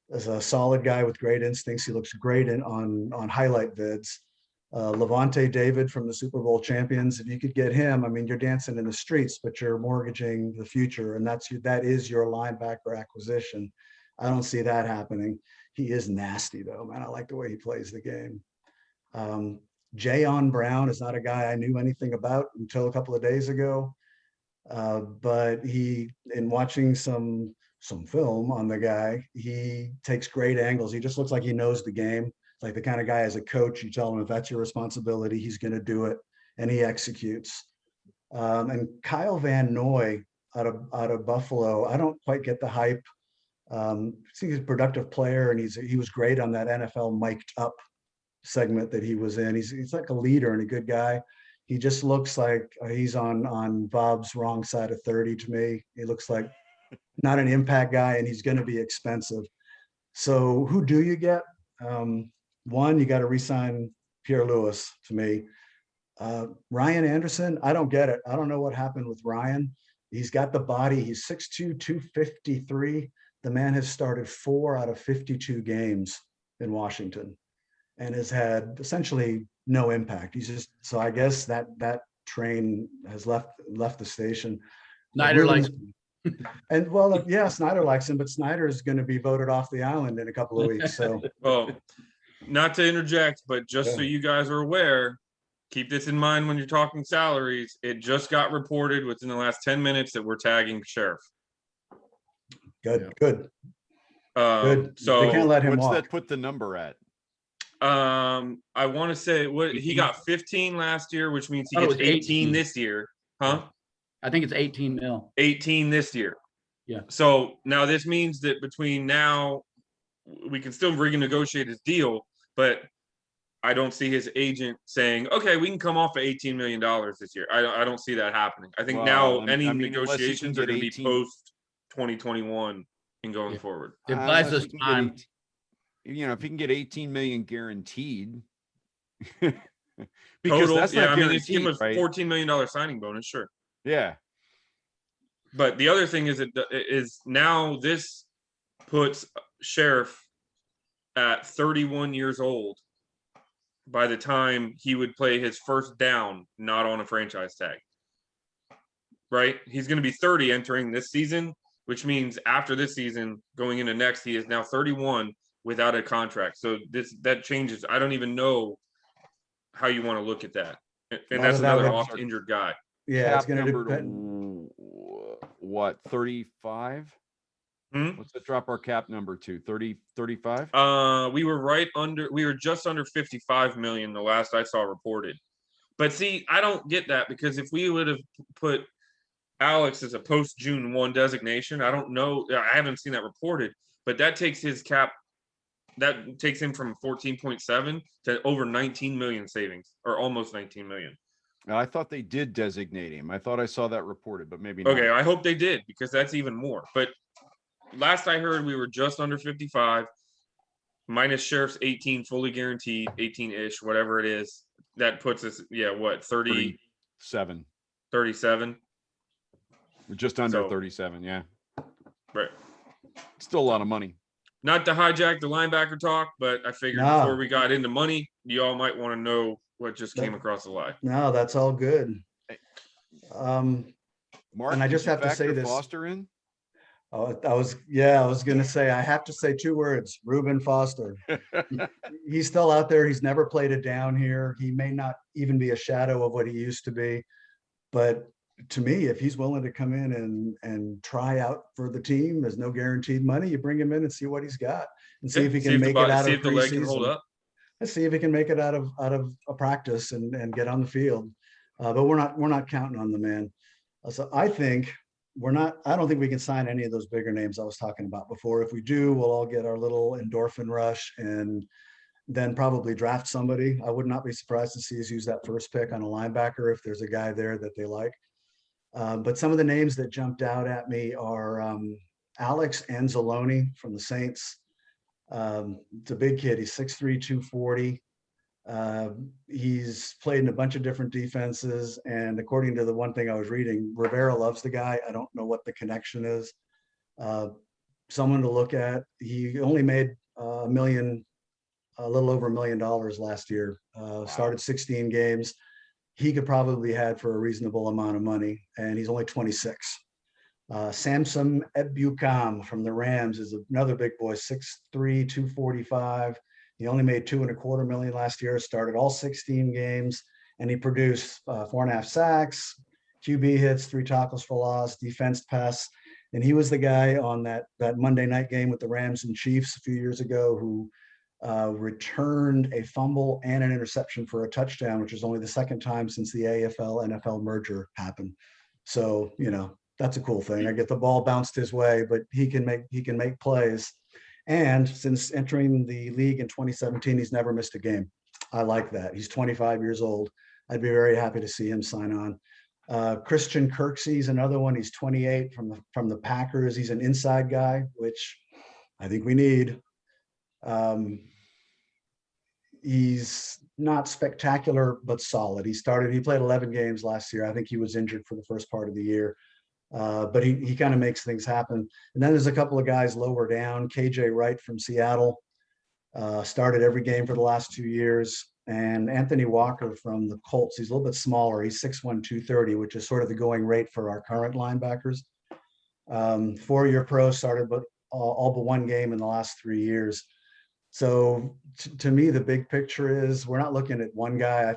is a solid guy with great instincts. He looks great on highlight vids. Levante David from the Super Bowl champions. If you could get him, I mean, you're dancing in the streets, but you're mortgaging the future, and that is your linebacker acquisition. I don't see that happening. He is nasty, though, man. I like the way he plays the game. Jayon Brown is not a guy I knew anything about until a couple of days ago. But in watching some film on the guy, he takes great angles. He just looks like he knows the game. It's like the kind of guy, as a coach, you tell him if that's your responsibility, he's going to do it, and he executes. And Kyle Van Noy out of Buffalo, I don't quite get the hype. He's a productive player, and he was great on that NFL mic'd up segment that he was in. He's like a leader and a good guy. He just looks like he's on Bob's wrong side of 30 to me. He looks like not an impact guy, and he's going to be expensive. So who do you get? One, you got to re-sign Pierre-Louis to me. Ryan Anderson, I don't get it. I don't know what happened with Ryan. He's got the body. He's 6'2", 253. The man has started 4 out of 52 games in Washington and has had essentially no impact. So I guess that train has left the station. Snyder likes him. And well, yeah, Snyder likes him, but Snyder is going to be voted off the island in a couple of weeks. So, Well, not to interject, but just so Yeah. you guys are aware, keep this in mind when you're talking salaries. It just got reported within the last 10 minutes that we're tagging Sheriff. good. Good. So they can't let him What's walk. that put the number at? I want to say he got 15 last year, which means he Oh, it gets was 18 18 this year. Huh? I think it's 18 mil. 18 this year. Yeah. So now this means that between now, we can still renegotiate his deal, but I don't see his agent saying, okay, we can come off at $18 million this year. I don't see that happening. I think now Well, any I mean, unless you can negotiations are get going to be 18 post 2021 and going Yeah. forward. It buys Unless us you can get time. if you can get 18 million guaranteed, Because Total, that's yeah, not I mean, it's him guaranteed, a right? $14 million signing bonus, sure. Yeah. But the other thing is now this puts Sheriff at 31 years old by the time he would play his first down, not on a franchise tag. Right? He's going to be 30 entering this season, which means after this season, going into next, he is now 31 without a contract. So that changes. I don't even know how you want to look at that. And Lot that's of that another would- oft injured guy. Yeah, it's Cap gonna number depend. what, 35? Hmm? What's that drop our cap number to? 30, 35? We were just under 55 million the last I saw reported. But see, I don't get that, because if we would have put Alex as a post June 1 designation, I don't know. I haven't seen that reported, but that takes his cap. That takes him from 14.7 to over 19 million savings, or almost 19 million. I thought they did designate him. I thought I saw that reported, but maybe not. Okay, I hope they did, because that's even more. But last I heard, we were just under 55, minus Sheriff's 18 fully guaranteed, 18-ish, whatever it is. That puts us, what, 30, 37. 37? We're just under So- 37, yeah. Right. Still a lot of money. Not to hijack the linebacker talk, but I figured No. before we got into money, you all might want to know what just came across the line. No, that's all good. Mark, And I did just you have to say factor this. Foster in? I was gonna say, I have to say two words, Reuben Foster. He's still out there. He's never played it down here. He may not even be a shadow of what he used to be. But to me, if he's willing to come in and try out for the team, there's no guaranteed money. You bring him in and see what he's got, and see if he can make it out see of if the leg can hold preseason. up. Let's see if he can make it out of a practice and get on the field. But we're not counting on the man. So I don't think we can sign any of those bigger names I was talking about before. If we do, we'll all get our little endorphin rush and then probably draft somebody. I would not be surprised to see us use that first pick on a linebacker if there's a guy there that they like. But some of the names that jumped out at me are Alex Anzaloni from the Saints. It's a big kid. He's 6'3", 240. He's played in a bunch of different defenses. And according to the one thing I was reading, Rivera loves the guy. I don't know what the connection is. Someone to look at. He only made a little over $1 million last year. Started 16 games. He could probably had for a reasonable amount of money, and he's only 26. Samson Ebukam from the Rams is another big boy, 6'3", 245. He only made $2.25 million last year, started all 16 games, and he produced 4.5 sacks, QB hits, 3 tackles for loss, defense pass. And he was the guy on that Monday night game with the Rams and Chiefs a few years ago who returned a fumble and an interception for a touchdown, which is only the second time since the AFL-NFL merger happened. So, that's a cool thing. I get the ball bounced his way, but he can make plays. And since entering the league in 2017, he's never missed a game. I like that. He's 25 years old. I'd be very happy to see him sign on. Christian Kirksey is another one. He's 28 from the Packers. He's an inside guy, which I think we need. He's not spectacular, but solid. He played 11 games last year. I think he was injured for the first part of the year. But he kind of makes things happen. And then there's a couple of guys lower down. KJ Wright from Seattle started every game for the last 2 years. And Anthony Walker from the Colts. He's a little bit smaller. He's 6'1", 230, which is sort of the going rate for our current linebackers. 4-year pro, started but all but one game in the last 3 years. So to me, the big picture is we're not looking at one guy.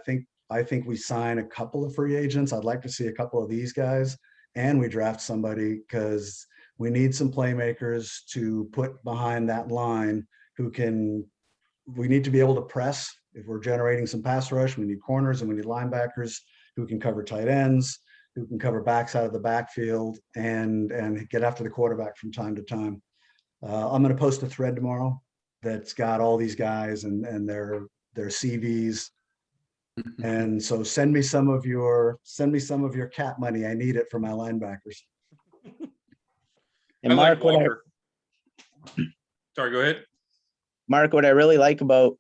I think we sign a couple of free agents. I'd like to see a couple of these guys. And we draft somebody because we need some playmakers to put behind that line we need to be able to press. If we're generating some pass rush, we need corners and we need linebackers who can cover tight ends, who can cover backs out of the backfield and get after the quarterback from time to time. I'm going to post a thread tomorrow that's got all these guys and their CVs. And so send me some of your cat money. I need it for my linebackers. And I like Mark, Walker. Sorry, go ahead. Mark, what I really like about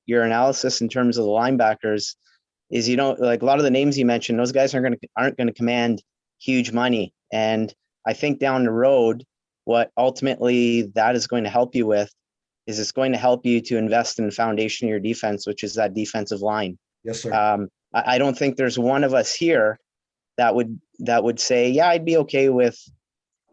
your analysis in terms of the linebackers is, like a lot of the names you mentioned, those guys aren't going to command huge money. And I think down the road, what ultimately that is going to help you with is it's going to help you to invest in the foundation of your defense, which is that defensive line. Yes, sir. I don't think there's one of us here that would say, yeah, I'd be okay with,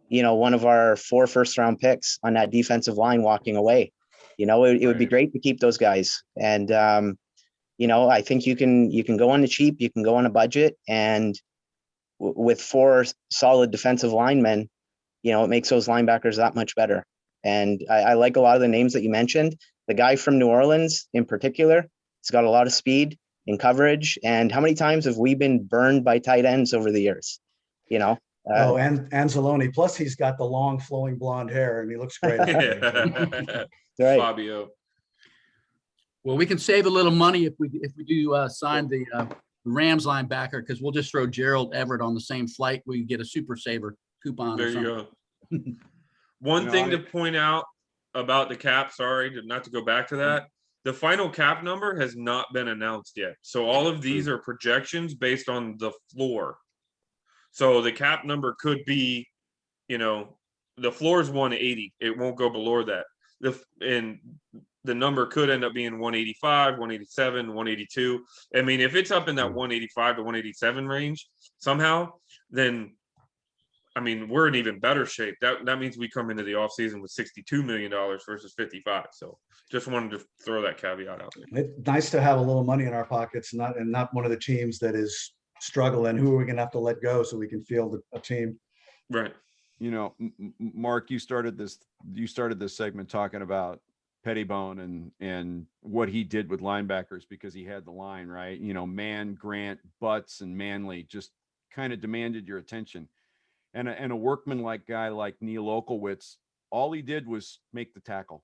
one of our 4 first-round picks on that defensive line walking away. It would be great to keep those guys. And, I think you can go on the cheap, you can go on a budget, and with 4 solid defensive linemen, it makes those linebackers that much better. And I like a lot of the names that you mentioned. The guy from New Orleans in particular, he's got a lot of speed in coverage. And how many times have we been burned by tight ends over the years? And Anzaloni. Plus, he's got the long flowing blonde hair, and he looks great. Right. Fabio. Well, we can save a little money if we do sign the Rams linebacker, because we'll just throw Gerald Everett on the same flight. We get a super saver coupon. There or you something. go. One thing to point out about the cap, sorry, not to go back to that. The final cap number has not been announced yet. So all of these are projections based on the floor. So the cap number could be, the floor is 180. It won't go below that. And the number could end up being 185, 187, 182. I mean, if it's up in that 185 to 187 range somehow, then we're in even better shape. That means we come into the offseason with $62 million versus 55. So just wanted to throw that caveat out there. It's nice to have a little money in our pockets, not one of the teams that is struggling. Who are we going to have to let go so we can field a team? Right. Mark, you started this segment talking about Pettibone and what he did with linebackers because he had the line, right? Man, Grant, Butts, and Manley just kind of demanded your attention. And a workman-like guy like Neil Olkowitz, all he did was make the tackle.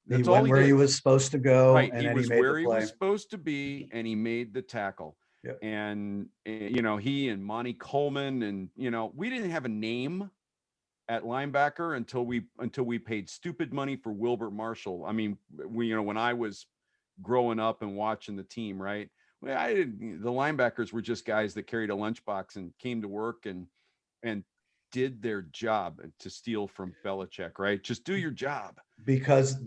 He went where he was supposed to go, right. and he then was he made where the he play. was supposed to be, and he made the tackle. Yep. And he and Monty Coleman, and we didn't have a name at linebacker until we paid stupid money for Wilbert Marshall. I mean, when I was growing up and watching the team, right? The linebackers were just guys that carried a lunchbox and came to work and did their job to steal from Belichick, right? Just do your job. Because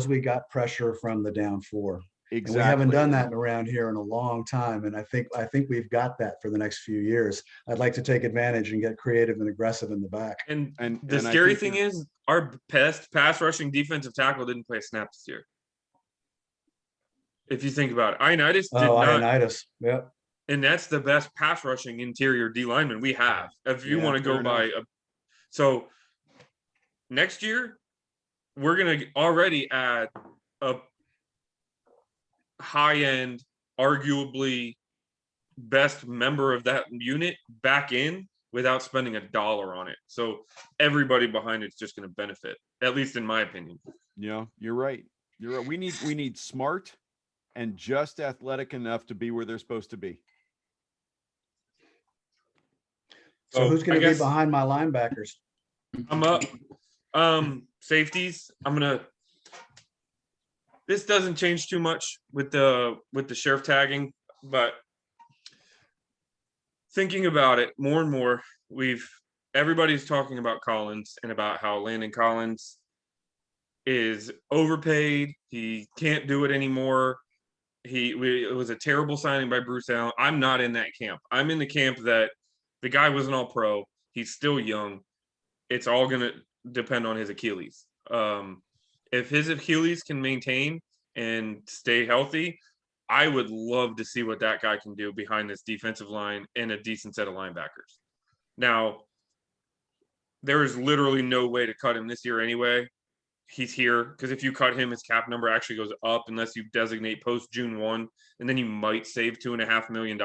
we got pressure from the down 4. Exactly. And we haven't done that around here in a long time. And I think we've got that for the next few years. I'd like to take advantage and get creative and aggressive in the back. And the scary thing is our best pass rushing defensive tackle didn't play a snap this year. If you think about it, Ioannidis did not. Ioannidis, yep. And that's the best pass rushing interior D lineman we have. If you want to go by so next year, we're going to already add a high-end, arguably best member of that unit back in without spending $1 on it. So everybody behind it's just going to benefit, at least in my opinion. Yeah, you're right. We need smart and just athletic enough to be where they're supposed to be. So who's going to be behind my linebackers? I'm up. Safeties. This doesn't change too much with the sheriff tagging, but thinking about it more and more, everybody's talking about Collins and about how Landon Collins is overpaid. He can't do it anymore. It was a terrible signing by Bruce Allen. I'm not in that camp. I'm in the camp that the guy was an all-pro. He's still young. It's all going to depend on his Achilles. If his Achilles can maintain and stay healthy, I would love to see what that guy can do behind this defensive line and a decent set of linebackers. Now, there is literally no way to cut him this year anyway. He's here because if you cut him, his cap number actually goes up unless you designate post June 1, and then you might save $2.5 million.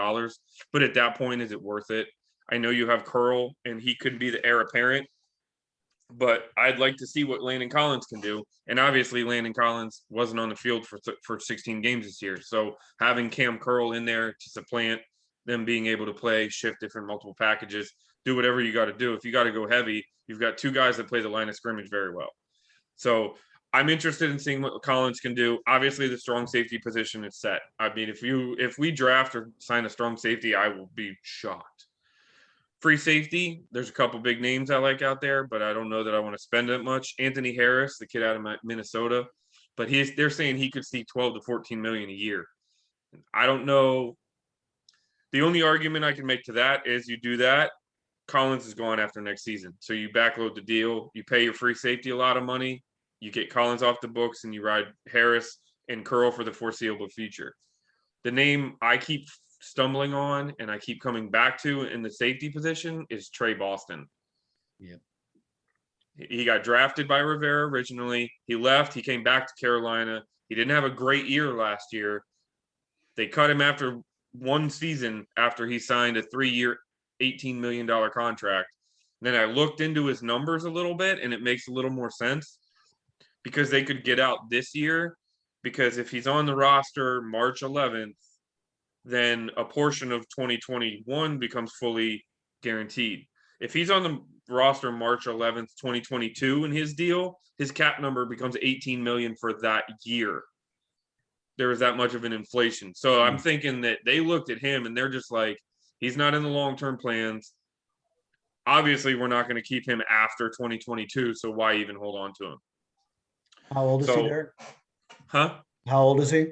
But at that point, is it worth it? I know you have Curl, and he could be the heir apparent, but I'd like to see what Landon Collins can do. And obviously, Landon Collins wasn't on the field for 16 games this year. So having Cam Curl in there to supplant them being able to play, shift different multiple packages, do whatever you got to do. If you got to go heavy, you've got 2 guys that play the line of scrimmage very well. So I'm interested in seeing what Collins can do. Obviously, the strong safety position is set. I mean, if we draft or sign a strong safety, I will be shocked. Free safety, there's a couple big names I like out there, but I don't know that I want to spend that much. Anthony Harris, the kid out of Minnesota, but they're saying he could see 12 to 14 million a year. I don't know. The only argument I can make to that is you do that, Collins is gone after next season. So you backload the deal, you pay your free safety a lot of money, you get Collins off the books, and you ride Harris and Curl for the foreseeable future. The name I keep stumbling on and I keep coming back to in the safety position is Trey Boston. Yep. He got drafted by Rivera originally. He left. He came back to Carolina. He didn't have a great year last year. They cut him after one season after he signed a 3-year, $18 million contract. Then I looked into his numbers a little bit, and it makes a little more sense because they could get out this year. Because if he's on the roster March 11th, then a portion of 2021 becomes fully guaranteed. If he's on the roster March 11th, 2022 in his deal, his cap number becomes 18 million for that year. There was that much of an inflation. So I'm thinking that they looked at him and they're just like, he's not in the long-term plans. Obviously, we're not going to keep him after 2022, so why even hold on to him? How old is he, Derek? Huh? How old is he?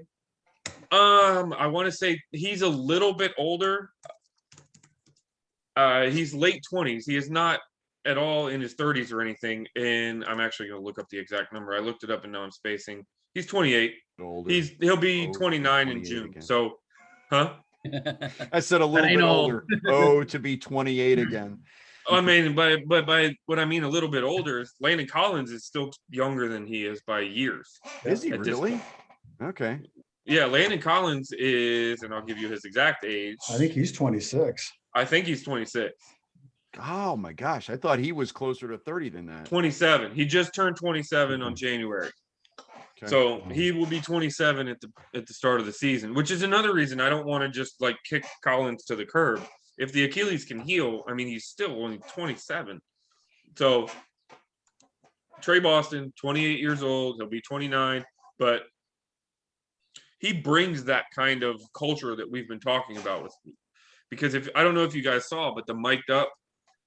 I want to say he's a little bit older. He's late 20s. He is not at all in his 30s or anything. And I'm actually going to look up the exact number. I looked it up and now I'm spacing. He's 28. Older. He'll be 29 in 28 June. again. So, huh? I said a little ain't bit old. older. Oh, to be 28 again. I mean, by what I mean a little bit older is Landon Collins is still younger than he is by years. Is he at this really? point. Okay. Yeah, Landon Collins is, and I'll give you his exact age. I think he's 26. I think he's 26. Oh my gosh. I thought he was closer to 30 than that. 27. He just turned 27 on January. Okay. So he will be 27 at the start of the season, which is another reason I don't want to just like kick Collins to the curb. If the Achilles can heal, I mean, he's still only 27. So Trey Boston, 28 years old, he'll be 29, but he brings that kind of culture that we've been talking about with me. Because I don't know if you guys saw, but the mic'd up,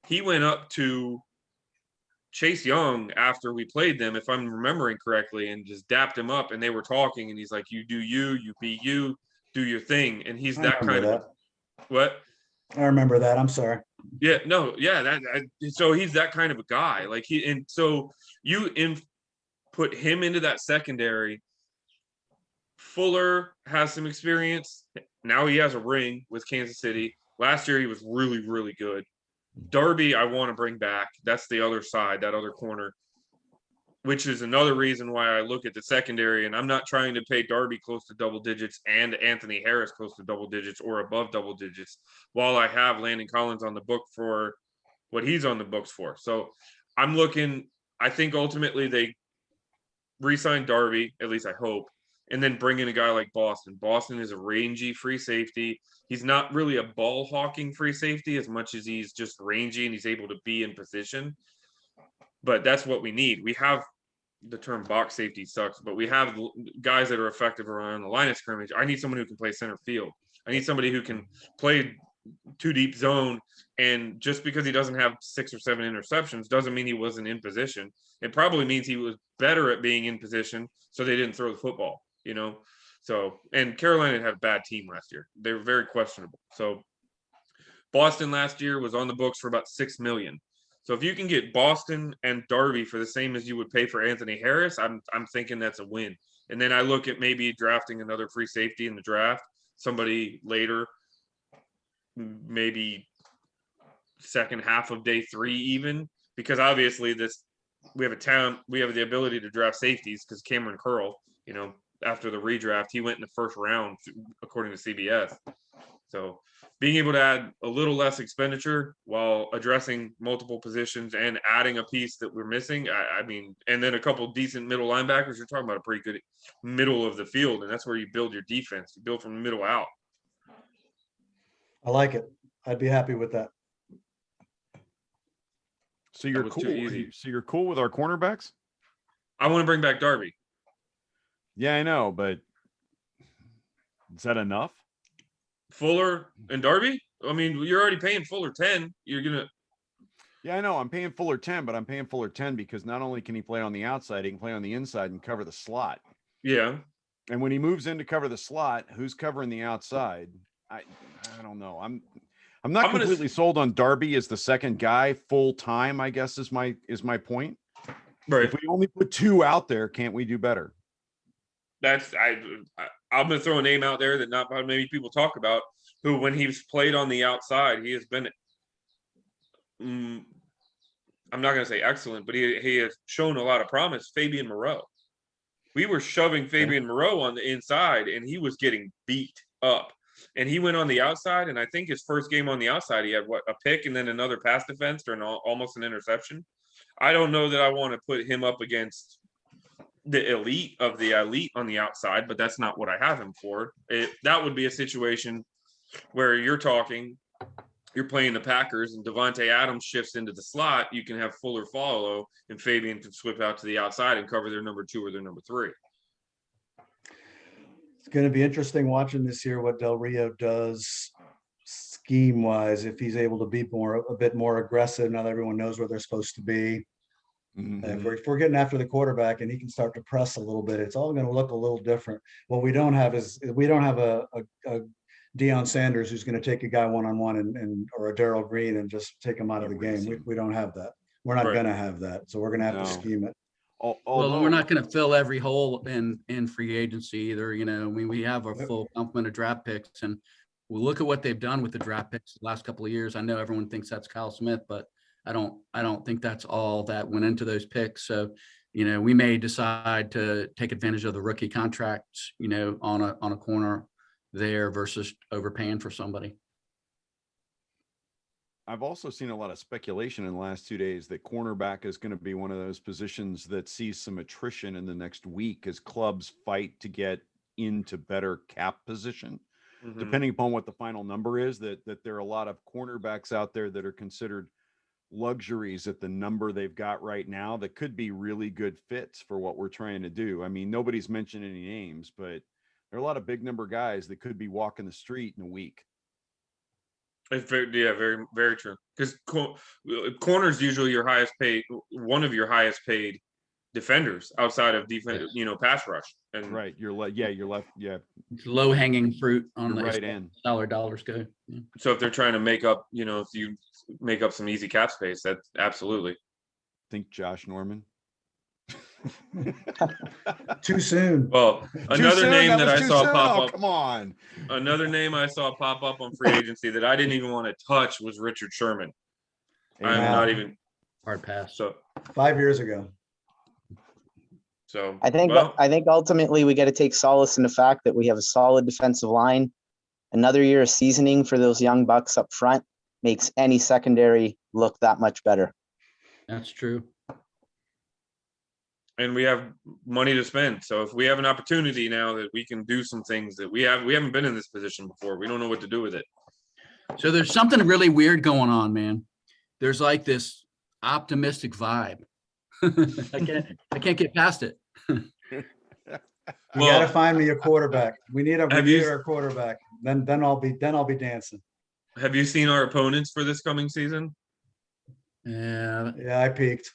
he went up to Chase Young after we played them, if I'm remembering correctly, and just dapped him up, and they were talking, and he's like, you do you be you, do your thing. And he's that kind of what? I remember that. I'm sorry. Yeah, no, yeah, so he's that kind of a guy. Like so you put him into that secondary. Fuller has some experience. Now he has a ring with Kansas City. Last year he was really, really good. Darby, I want to bring back. That's the other side, that other corner, which is another reason why I look at the secondary, and I'm not trying to pay Darby close to double digits and Anthony Harris close to double digits or above double digits while I have Landon Collins on the book for what he's on the books for. So I'm looking, I think ultimately they re-sign Darby, at least I hope, and then bring in a guy like Boston. Boston is a rangy free safety. He's not really a ball hawking free safety as much as he's just rangy and he's able to be in position. But that's what we need. We have the term box safety sucks, but we have guys that are effective around the line of scrimmage. I need someone who can play center field. I need somebody who can play two deep zone. And just because he doesn't have 6 or 7 interceptions doesn't mean he wasn't in position. It probably means he was better at being in position, so they didn't throw the football, you know? So, and Carolina had a bad team last year. They were very questionable. So Boston last year was on the books for about $6 million. So if you can get Boston and Darby for the same as you would pay for Anthony Harris, I'm thinking that's a win. And then I look at maybe drafting another free safety in the draft, somebody later, maybe second half of day 3 even, because obviously we have the ability to draft safeties because Cameron Curl, you know, after the redraft, he went in the first round according to CBS. So being able to add a little less expenditure while addressing multiple positions and adding a piece that we're missing, I mean, and then a couple decent middle linebackers, you're talking about a pretty good middle of the field, and that's where you build your defense. You build from the middle out. I like it. I'd be happy with that. So you're was cool. too easy. So you're cool with our cornerbacks? I want to bring back Darby. Yeah, I know, but is that enough? Fuller and Darby? I mean, you're already paying Fuller 10. You're going to. Yeah, I know. I'm paying Fuller 10, but I'm paying Fuller 10 because not only can he play on the outside, he can play on the inside and cover the slot. Yeah. And when he moves in to cover the slot, who's covering the outside? I don't know. I'm not I'm gonna completely sold on Darby as the second guy full time, I guess is my point. Right. If we only put 2 out there, can't we do better? I'm going to throw a name out there that not many people talk about, who when he's played on the outside, he has been I'm not going to say excellent, but he has shown a lot of promise. Fabian Moreau. We were shoving Fabian Moreau on the inside, and he was getting beat up. And he went on the outside, and I think his first game on the outside, he had a pick and then another pass defense or almost an interception. I don't know that I want to put him up against the elite of the elite on the outside, but that's not what I have him for. That would be a situation where you're playing the Packers and Devontae Adams shifts into the slot. You can have Fuller follow, and Fabian can swip out to the outside and cover their number 2 or their number 3. It's going to be interesting watching this year what Del Rio does scheme wise, if he's able to be a bit more aggressive now that everyone knows where they're supposed to be. Mm-hmm. If we're getting after the quarterback and he can start to press a little bit, it's all going to look a little different. What we don't have is a Deion Sanders who's going to take a guy one-on-one or a Darrell Green and just take him out of the game. We don't have that. We're not going to have that. So we're going to have to scheme it. Well, we're not going to fill every hole in free agency either. You know, I mean, we have a full complement of draft picks, and we'll look at what they've done with the draft picks the last couple of years. I know everyone thinks that's Kyle Smith, but I don't think that's all that went into those picks. So, you know, we may decide to take advantage of the rookie contracts, you know, on a corner there versus overpaying for somebody. I've also seen a lot of speculation in the last 2 days that cornerback is going to be one of those positions that sees some attrition in the next week as clubs fight to get into better cap position. Mm-hmm. Depending upon what the final number is, that there are a lot of cornerbacks out there that are considered luxuries at the number they've got right now that could be really good fits for what we're trying to do. I mean, nobody's mentioned any names, but there are a lot of big number guys that could be walking the street in a week. It's very, very true. Because corner's usually your highest paid, one of your highest paid defenders outside of defense, you know, pass rush. And right, you're left, low hanging fruit on the right end. Dollars go. Yeah. So if they're trying to make up, you know, if you make up some easy cap space, that's absolutely. Think Josh Norman. Too soon. Well, another name that I saw pop up. Come on. Another name I saw pop up on free agency that I didn't even want to touch was Richard Sherman. I'm not even hard pass. So 5 years ago. So I think ultimately we got to take solace in the fact that we have a solid defensive line. Another year of seasoning for those young bucks up front makes any secondary look that much better. That's true. And we have money to spend. So if we have an opportunity now that we can do some things that we haven't been in this position before. We don't know what to do with it. So there's something really weird going on, man. There's like this optimistic vibe. I can't get past it. You got to find me a quarterback. We need a quarterback. Then I'll be dancing. Have you seen our opponents for this coming season? Yeah, I peaked.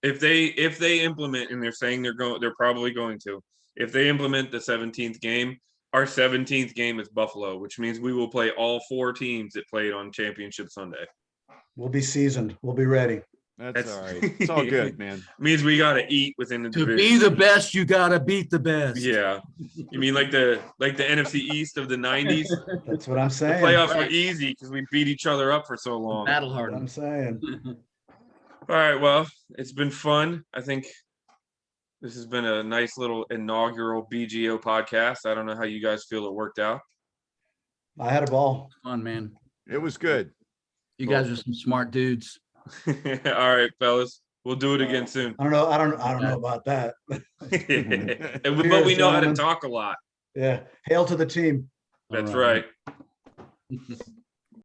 If they implement, and they're saying they're probably going to, if they implement the 17th game, our 17th game is Buffalo, which means we will play all 4 teams that played on Championship Sunday. We'll be seasoned. We'll be ready. That's all right. It's all good, man. Means we got to eat within the division. To be the best, you got to beat the best. Yeah. You mean like the NFC East of the 90s? That's what I'm saying. The playoffs were easy because we beat each other up for so long. Battle hard. I'm saying. All right. Well, it's been fun. I think this has been a nice little inaugural BGO podcast. I don't know how you guys feel it worked out. I had a ball. Fun, man. It was good. You guys are some smart dudes. All right, fellas. We'll do it again soon. I don't know about that. But we know how to talk a lot. Yeah. Hail to the team. That's right.